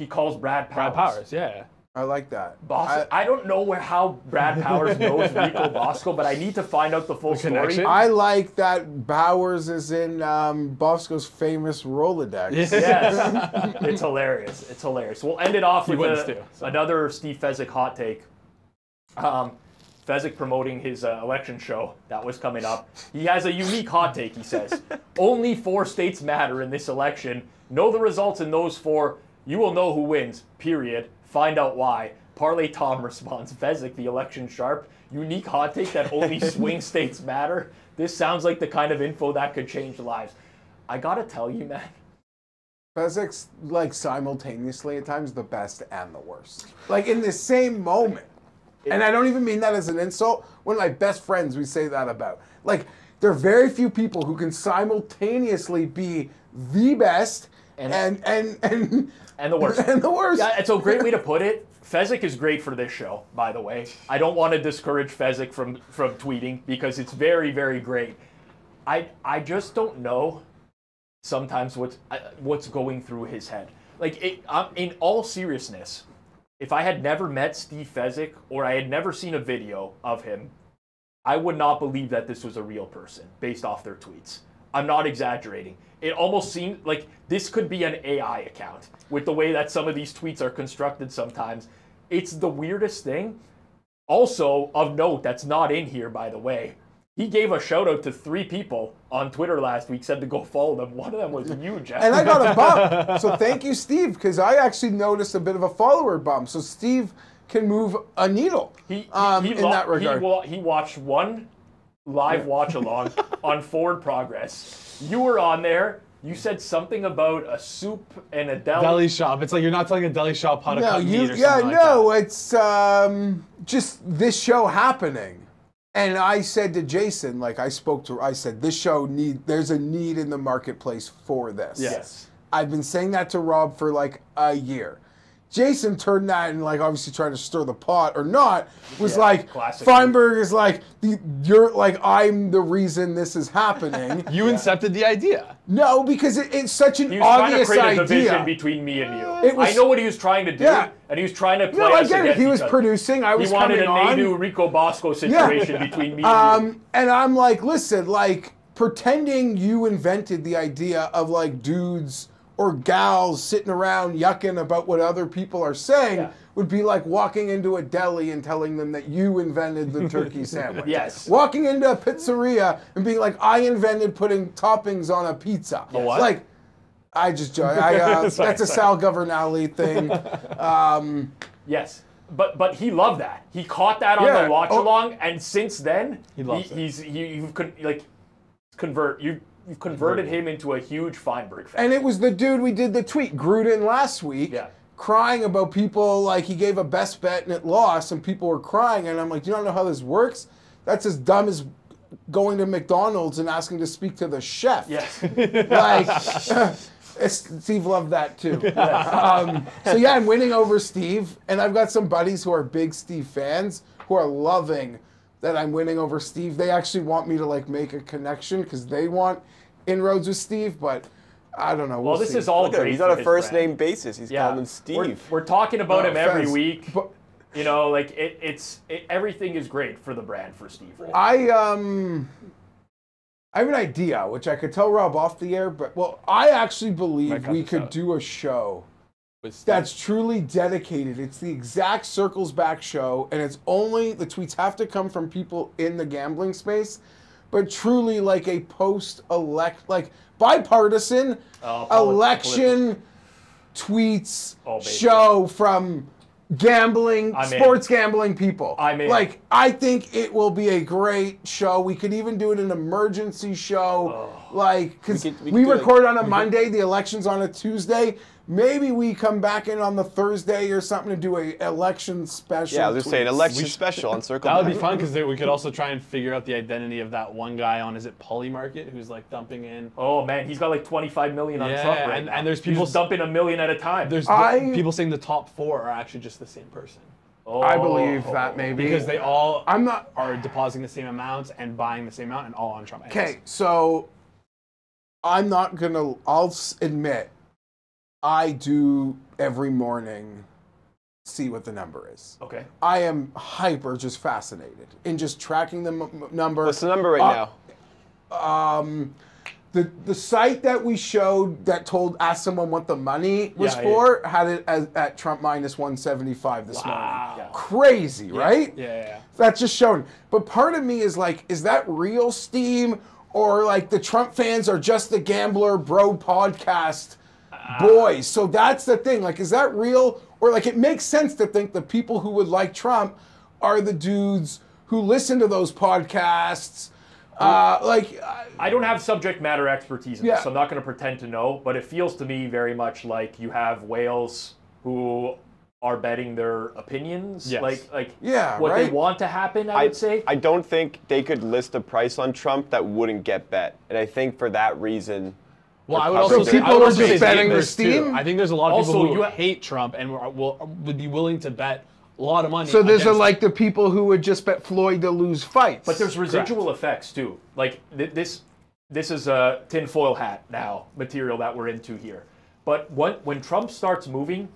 Speaker 3: calls
Speaker 1: Brad Powers.
Speaker 3: Brad Powers. Yeah.
Speaker 2: I like that.
Speaker 1: I don't know how Brad Powers knows Rico Bosco, but I need to find out the full story.
Speaker 3: connection?
Speaker 2: I like that Bowers is in Bosco's famous Rolodex.
Speaker 1: Yes, it's hilarious. It's hilarious. We'll end it off with
Speaker 3: wins too, so.
Speaker 1: another Steve Fezzik hot take. Fezzik Fezzik promoting his election show that was coming up. He has a unique hot take, he says. Only 4 states matter in this election. Know the results in those 4. You will know who wins, period. Find out why. Parlay Tom responds, Fezzik, the election sharp. Unique hot take that only swing states matter. This sounds like the kind of info that could change lives. I gotta tell you, man.
Speaker 2: Fezzik's like simultaneously at times the best and the worst. Like in the same moment. And I don't even mean that as an insult. One of my best friends we say that about. Like, there are very few people who can simultaneously be the best and
Speaker 1: the worst.
Speaker 2: And the worst.
Speaker 1: Yeah, it's a great way to put it. Fezzik is great for this show, by the way. I don't want to discourage Fezzik from tweeting because it's very, very great. I just don't know sometimes what's going through his head. Like, in all seriousness, if I had never met Steve Fezzik or I had never seen a video of him, I would not believe that this was a real person based off their tweets. I'm not exaggerating. It almost seemed like this could be an AI account with the way that some of these tweets are constructed sometimes. It's the weirdest thing. Also, of note, that's not in here, by the way. He gave a shout out to 3 people on Twitter last week, said to go follow them. One of them was you, Jeff.
Speaker 2: And I got a bump. So thank you, Steve, because I actually noticed a bit of a follower bump. So Steve can move a needle in that regard.
Speaker 1: He watched one live watch along on Forward Progress. You were on there. You said something about a soup and a
Speaker 3: deli shop. It's like you're not telling a deli shop how to cut meat or something like that.
Speaker 2: It's just this show happening. And I said to Jason, like I said, this show there's a need in the marketplace for this.
Speaker 1: Yes.
Speaker 2: I've been saying that to Rob for like a year. Jason turned that and like obviously trying to stir the pot or not was like Feinberg is like you're like I'm the reason this is happening.
Speaker 3: You incepted the idea.
Speaker 2: No, because it's such an
Speaker 1: he was
Speaker 2: obvious
Speaker 1: trying to create
Speaker 2: idea.
Speaker 1: a division between me and you. I know what he was trying to do, and he was trying to play us against
Speaker 2: He was producing. I was coming on.
Speaker 1: He wanted a Nadu Rico Bosco situation between me and you.
Speaker 2: And I'm like, listen, like pretending you invented the idea of like dudes or gals sitting around yucking about what other people are saying would be like walking into a deli and telling them that you invented the turkey sandwich.
Speaker 1: Yes.
Speaker 2: Walking into a pizzeria and being like, I invented putting toppings on a pizza.
Speaker 1: The what?
Speaker 2: Like, I just joke. That's a Sal Governale thing.
Speaker 1: Yes. But he loved that. He caught that on the watch along, and since then you've converted him into a huge Feinberg fan.
Speaker 2: And it was the dude we did the tweet, Gruden, last week, crying about people, like he gave a best bet and it lost, and people were crying. And I'm like, do you not know how this works? That's as dumb as going to McDonald's and asking to speak to the chef.
Speaker 1: Yes.
Speaker 2: Like, Steve loved that too. So yeah, I'm winning over Steve, and I've got some buddies who are big Steve fans who are loving that I'm winning over Steve. They actually want me to like make a connection because they want inroads with Steve, but I don't know.
Speaker 1: Well, this is all great.
Speaker 4: He's on a first name basis. He's calling him Steve.
Speaker 1: We're talking about him every week. But, you know, like everything is great for the brand for Steve. Right?
Speaker 2: I have an idea, which I could tell Rob off the air, but I actually believe we could do a show that's truly dedicated. It's the exact Circles Back show, and it's only, the tweets have to come from people in the gambling space, but truly like a post-elect, like bipartisan election tweets show from gambling, sports gambling people. Like, I think it will be a great show. We could even do it an emergency show. Like, because we record on a Monday, the election's on a Tuesday. Maybe we come back in on the Thursday or something to do a election special.
Speaker 4: Yeah, I was just saying election special on Circle.
Speaker 3: That would be fun because we could also try and figure out the identity of that one guy on, is it Poly Market, who's like dumping in.
Speaker 1: Oh man, he's got like 25 million on Trump right now.
Speaker 3: And there's people
Speaker 1: dumping $1 million at a time.
Speaker 3: There's people saying the top 4 are actually just the same person.
Speaker 2: I believe that maybe
Speaker 3: because they all are depositing the same amounts and buying the same amount and all on Trump.
Speaker 2: Okay, so I'm not gonna. I'll admit. I do every morning see what the number is.
Speaker 1: Okay.
Speaker 2: I am hyper just fascinated in just tracking the number.
Speaker 4: What's the number right now?
Speaker 2: The site that we showed that asked someone what the money was for had it at Trump minus 175 this morning.
Speaker 1: Yeah.
Speaker 2: Crazy, right?
Speaker 3: Yeah.
Speaker 2: That's just showing. But part of me is like, is that real steam, or like the Trump fans are just the Gambler Bro podcast boys? So that's the thing. Like, is that real? Or like, it makes sense to think the people who would like Trump are the dudes who listen to those podcasts.
Speaker 1: I don't have subject matter expertise in this, so I'm not going to pretend to know, but it feels to me very much like you have whales who are betting their opinions, what they want to happen, I would say.
Speaker 4: I don't think they could list a price on Trump that wouldn't get bet. And I think for that reason...
Speaker 3: Well, I would also say
Speaker 2: people are just betting the steam.
Speaker 3: I think there's a lot of people who hate Trump and would be willing to bet a lot of money.
Speaker 2: So there's like the people who would just bet Floyd to lose fights.
Speaker 1: But there's residual effects too. Like this is a tinfoil hat now material that we're into here. But when Trump starts moving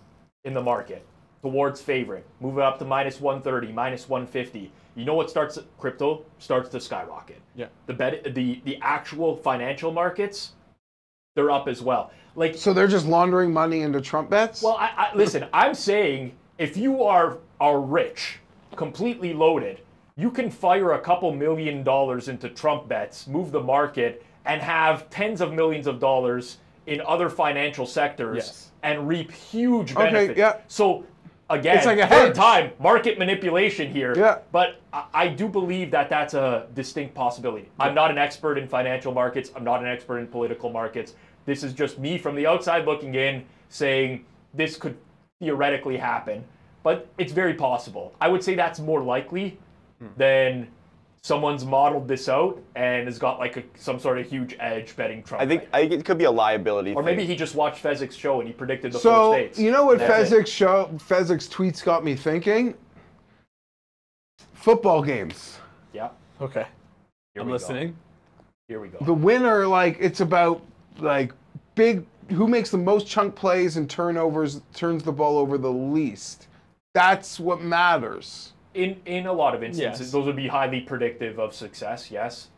Speaker 1: in the market towards favoring, moving up to minus 130, minus 150, you know what starts? Crypto starts to skyrocket.
Speaker 3: Yeah.
Speaker 1: The actual financial markets, they're up as well. Like,
Speaker 2: so they're just laundering money into Trump bets?
Speaker 1: Well, listen, I'm saying if you are rich, completely loaded, you can fire a couple $1 million into Trump bets, move the market, and have tens of millions of dollars in other financial sectors and reap huge benefits.
Speaker 2: Okay, yeah.
Speaker 1: So again,
Speaker 2: it's like a
Speaker 1: third
Speaker 2: hedge.
Speaker 1: time, market manipulation here.
Speaker 2: Yeah.
Speaker 1: But I do believe that that's a distinct possibility. I'm not an expert in financial markets. I'm not an expert in political markets. This is just me from the outside looking in saying this could theoretically happen. But it's very possible. I would say that's more likely than someone's modeled this out and has got like some sort of huge edge betting Trump.
Speaker 4: I think it could be a liability
Speaker 1: or
Speaker 4: thing.
Speaker 1: maybe he just watched Fezzik's show and he predicted the 4 states.
Speaker 2: So, you know what Fezzik's tweets got me thinking? Football games.
Speaker 1: Yeah.
Speaker 3: Okay. I'm listening.
Speaker 1: Here we go.
Speaker 2: The winner, like, it's about, like, who makes the most chunk plays and turns the ball over the least. That's what matters.
Speaker 1: In a lot of instances, those would be highly predictive of success, yes.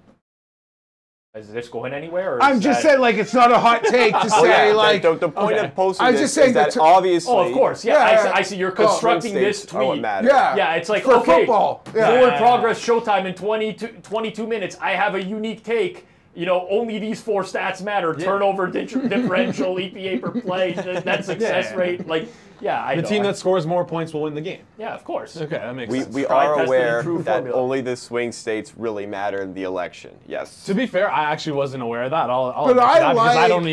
Speaker 1: Is this going anywhere? Or
Speaker 2: I'm just saying, like, it's not a hot take to say, like...
Speaker 4: The point of posting
Speaker 2: I'm
Speaker 4: this
Speaker 2: just saying
Speaker 4: is that obviously...
Speaker 1: Oh, of course, yeah. I see you're constructing this tweet.
Speaker 2: Yeah,
Speaker 1: it's like,
Speaker 2: for
Speaker 1: okay,
Speaker 2: football.
Speaker 1: Forward progress showtime in 22 minutes. I have a unique take. You know, only these 4 stats matter. Turnover differential, EPA per play, net success rate. Like, I know.
Speaker 3: The team that scores more points will win the game.
Speaker 1: Yeah, of course.
Speaker 3: Okay, that makes sense.
Speaker 4: We are aware that only the swing states really matter in the election. Yes.
Speaker 3: To be fair, I actually wasn't aware of that.
Speaker 2: But I
Speaker 3: don't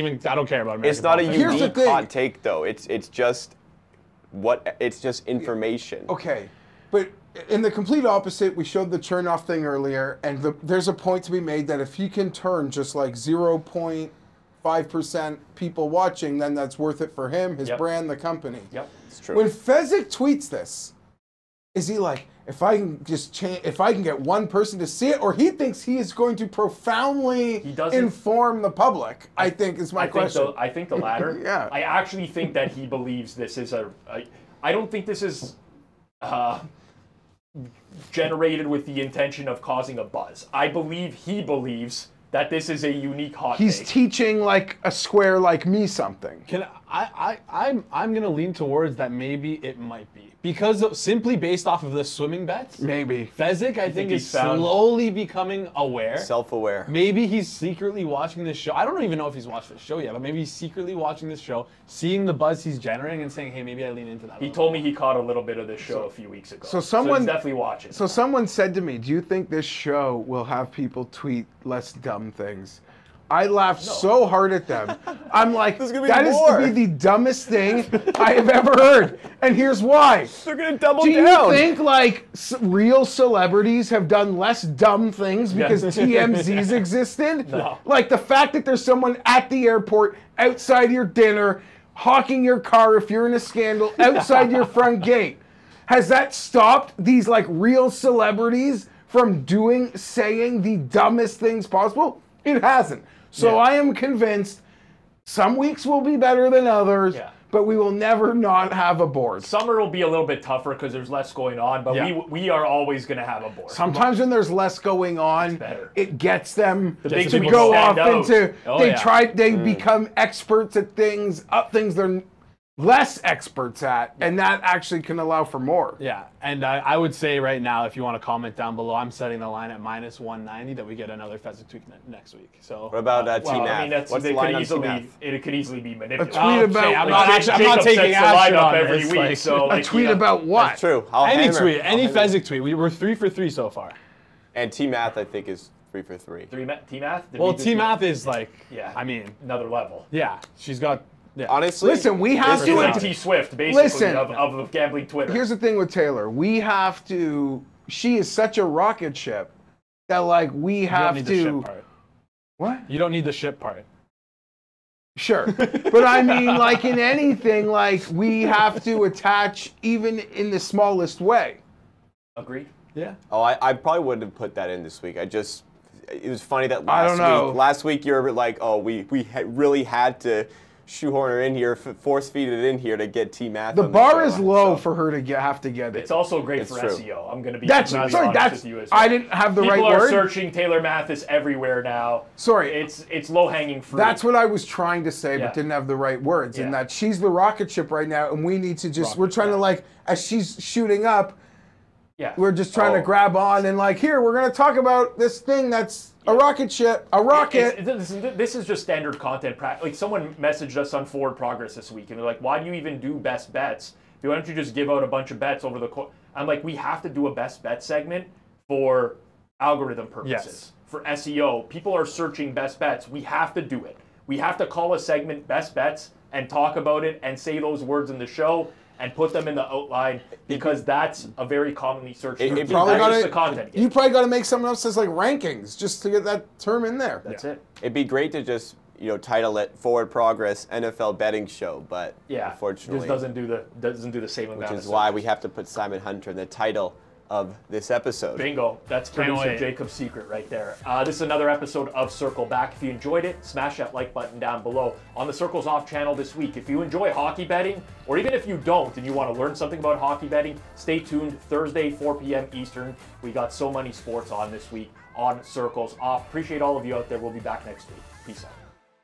Speaker 3: care about American
Speaker 4: It's not
Speaker 3: politics.
Speaker 4: a unique hot take, though. It's just information.
Speaker 2: Okay, but in the complete opposite, we showed the Chernoff thing earlier, and there's a point to be made that if he can turn just like 0.5% people watching, then that's worth it for him, his brand, the company.
Speaker 1: Yep,
Speaker 4: it's true.
Speaker 2: When Fezzik tweets this, is he like, if I can get one person to see it, or he thinks he is going to profoundly inform the public? I think is my question.
Speaker 1: I think the latter.
Speaker 2: Yeah.
Speaker 1: I actually think that he believes this is I don't think this is generated with the intention of causing a buzz. I believe he believes that this is a unique hot take.
Speaker 2: He's teaching like a square like me something.
Speaker 3: I'm gonna lean towards that maybe it might be. Because simply based off of the swimming bets,
Speaker 2: maybe
Speaker 3: Fezzik, I think is slowly becoming aware.
Speaker 4: Self-aware.
Speaker 3: Maybe he's secretly watching this show. I don't even know if he's watched this show yet, but maybe he's secretly watching this show, seeing the buzz he's generating and saying, hey, maybe I lean into that.
Speaker 1: He told me he caught a little bit of this show a few weeks ago.
Speaker 2: So
Speaker 1: he's definitely watching.
Speaker 2: So someone said to me, do you think this show will have people tweet less dumb things? I laughed so hard at them. I'm like, that is to be the dumbest thing I have ever heard. And here's why.
Speaker 4: They're going to double down.
Speaker 2: Do you think like real celebrities have done less dumb things because TMZs existed?
Speaker 1: No.
Speaker 2: Like the fact that there's someone at the airport, outside your dinner, hawking your car if you're in a scandal, outside your front gate. Has that stopped these like real celebrities from saying the dumbest things possible? It hasn't. So I am convinced some weeks will be better than others, but we will never not have a board.
Speaker 1: Summer will be a little bit tougher because there's less going on, but we are always going to have a board.
Speaker 2: Sometimes when there's less going on, it gets them
Speaker 1: big
Speaker 2: to
Speaker 1: people
Speaker 2: go
Speaker 1: stand
Speaker 2: off
Speaker 1: out.
Speaker 2: into, they become experts at things they're less experts at, and that actually can allow for more.
Speaker 3: Yeah, and I would say right now, if you want to comment down below, I'm setting the line at -190 that we get another Fezzik tweak next week. So
Speaker 4: what about
Speaker 1: well,
Speaker 4: T-Math?
Speaker 1: I mean,
Speaker 4: What's the line on T-Math?
Speaker 1: It could easily be manipulated.
Speaker 2: A tweet about
Speaker 3: I'm not taking
Speaker 1: Jacob
Speaker 3: action
Speaker 1: sets the lineup
Speaker 3: on
Speaker 1: every
Speaker 3: this,
Speaker 1: week.
Speaker 3: like,
Speaker 1: So
Speaker 2: A tweet about what?
Speaker 4: That's true. I'll
Speaker 3: any
Speaker 4: hammer.
Speaker 3: tweet, any
Speaker 4: I'll hammer.
Speaker 3: Fezzik tweet. We were 3 for 3 so far.
Speaker 4: And T-Math, I think, is 3 for 3.
Speaker 1: T-Math?
Speaker 3: Well, T-Math is like,
Speaker 1: Yeah.
Speaker 3: I mean,
Speaker 1: another level.
Speaker 3: yeah, she's got. Yeah.
Speaker 4: Honestly,
Speaker 2: Listen, we have
Speaker 1: It's
Speaker 2: to.
Speaker 1: like T-Swift, basically,
Speaker 2: Listen.
Speaker 1: of gambling Twitter.
Speaker 2: Here's the thing with Taylor. We have to. She is such a rocket ship that, like, we
Speaker 3: You don't
Speaker 2: have
Speaker 3: need the ship
Speaker 2: to.
Speaker 3: part.
Speaker 2: What?
Speaker 3: You don't need the ship part.
Speaker 2: Sure. But I mean, like, in anything, like, we have to attach even in the smallest way.
Speaker 1: Agreed?
Speaker 3: Yeah.
Speaker 4: Oh, I probably wouldn't have put that in this week. It was funny that
Speaker 2: I don't know.
Speaker 4: last week you were like, oh, we really had to shoehorn her in here, force feed it in here to get T-Math.
Speaker 2: The
Speaker 4: on
Speaker 2: bar
Speaker 4: show.
Speaker 2: is low
Speaker 4: So,
Speaker 2: for her to have to get it.
Speaker 1: It's also great
Speaker 4: It's
Speaker 1: for
Speaker 4: true.
Speaker 1: SEO. I'm going to be
Speaker 2: That's
Speaker 1: completely
Speaker 2: sorry.
Speaker 1: honest
Speaker 2: That's
Speaker 1: with you as well.
Speaker 2: I didn't have the right
Speaker 1: People are
Speaker 2: word.
Speaker 1: searching Taylor Mathis everywhere now.
Speaker 2: Sorry.
Speaker 1: It's low-hanging fruit.
Speaker 2: That's what I was trying to say,
Speaker 1: Yeah.
Speaker 2: but didn't have the right words.
Speaker 1: Yeah.
Speaker 2: And that she's the rocket ship right now, and we need to just. We're trying to, like, as she's shooting up,
Speaker 1: yeah.
Speaker 2: we're just trying to grab on and, like, here we're going to talk about this thing that's a rocket ship, a rocket.
Speaker 1: This is just standard content practice. Like, someone messaged us on Forward Progress this week, and they're like, why do you even do best bets? Why don't you just give out a bunch of bets over the course? I'm like, we have to do a best bet segment for algorithm purposes.
Speaker 3: Yes.
Speaker 1: For SEO. People are searching best bets. We have to do it. We have to call a segment best bets and talk about it and say those words in the show and put them in the outline, because that's a very commonly searched term.
Speaker 4: it
Speaker 2: Probably
Speaker 1: That's just the
Speaker 2: got
Speaker 1: content
Speaker 2: to.
Speaker 1: game.
Speaker 2: You probably got to make someone else says, like, rankings just to get that term in there.
Speaker 1: That's it.
Speaker 4: it'd be great to just title it Forward Progress NFL Betting Show, but
Speaker 1: Yeah.
Speaker 4: unfortunately,
Speaker 1: Just doesn't do the same amount.
Speaker 4: which is
Speaker 1: of
Speaker 4: why
Speaker 1: searches.
Speaker 4: we have to put Simon Hunter in the title of this episode.
Speaker 1: Bingo. That's
Speaker 3: Can't
Speaker 1: producer
Speaker 3: wait.
Speaker 1: Jacob's secret right there. This is another episode of Circle Back. If you enjoyed it, smash that like button down below. On the Circles Off channel this week, if you enjoy hockey betting, or even if you don't and you want to learn something about hockey betting, stay tuned. Thursday, 4 p.m. Eastern. We got so many sports on this week on Circles Off. Appreciate all of you out there. We'll be back next week. Peace out.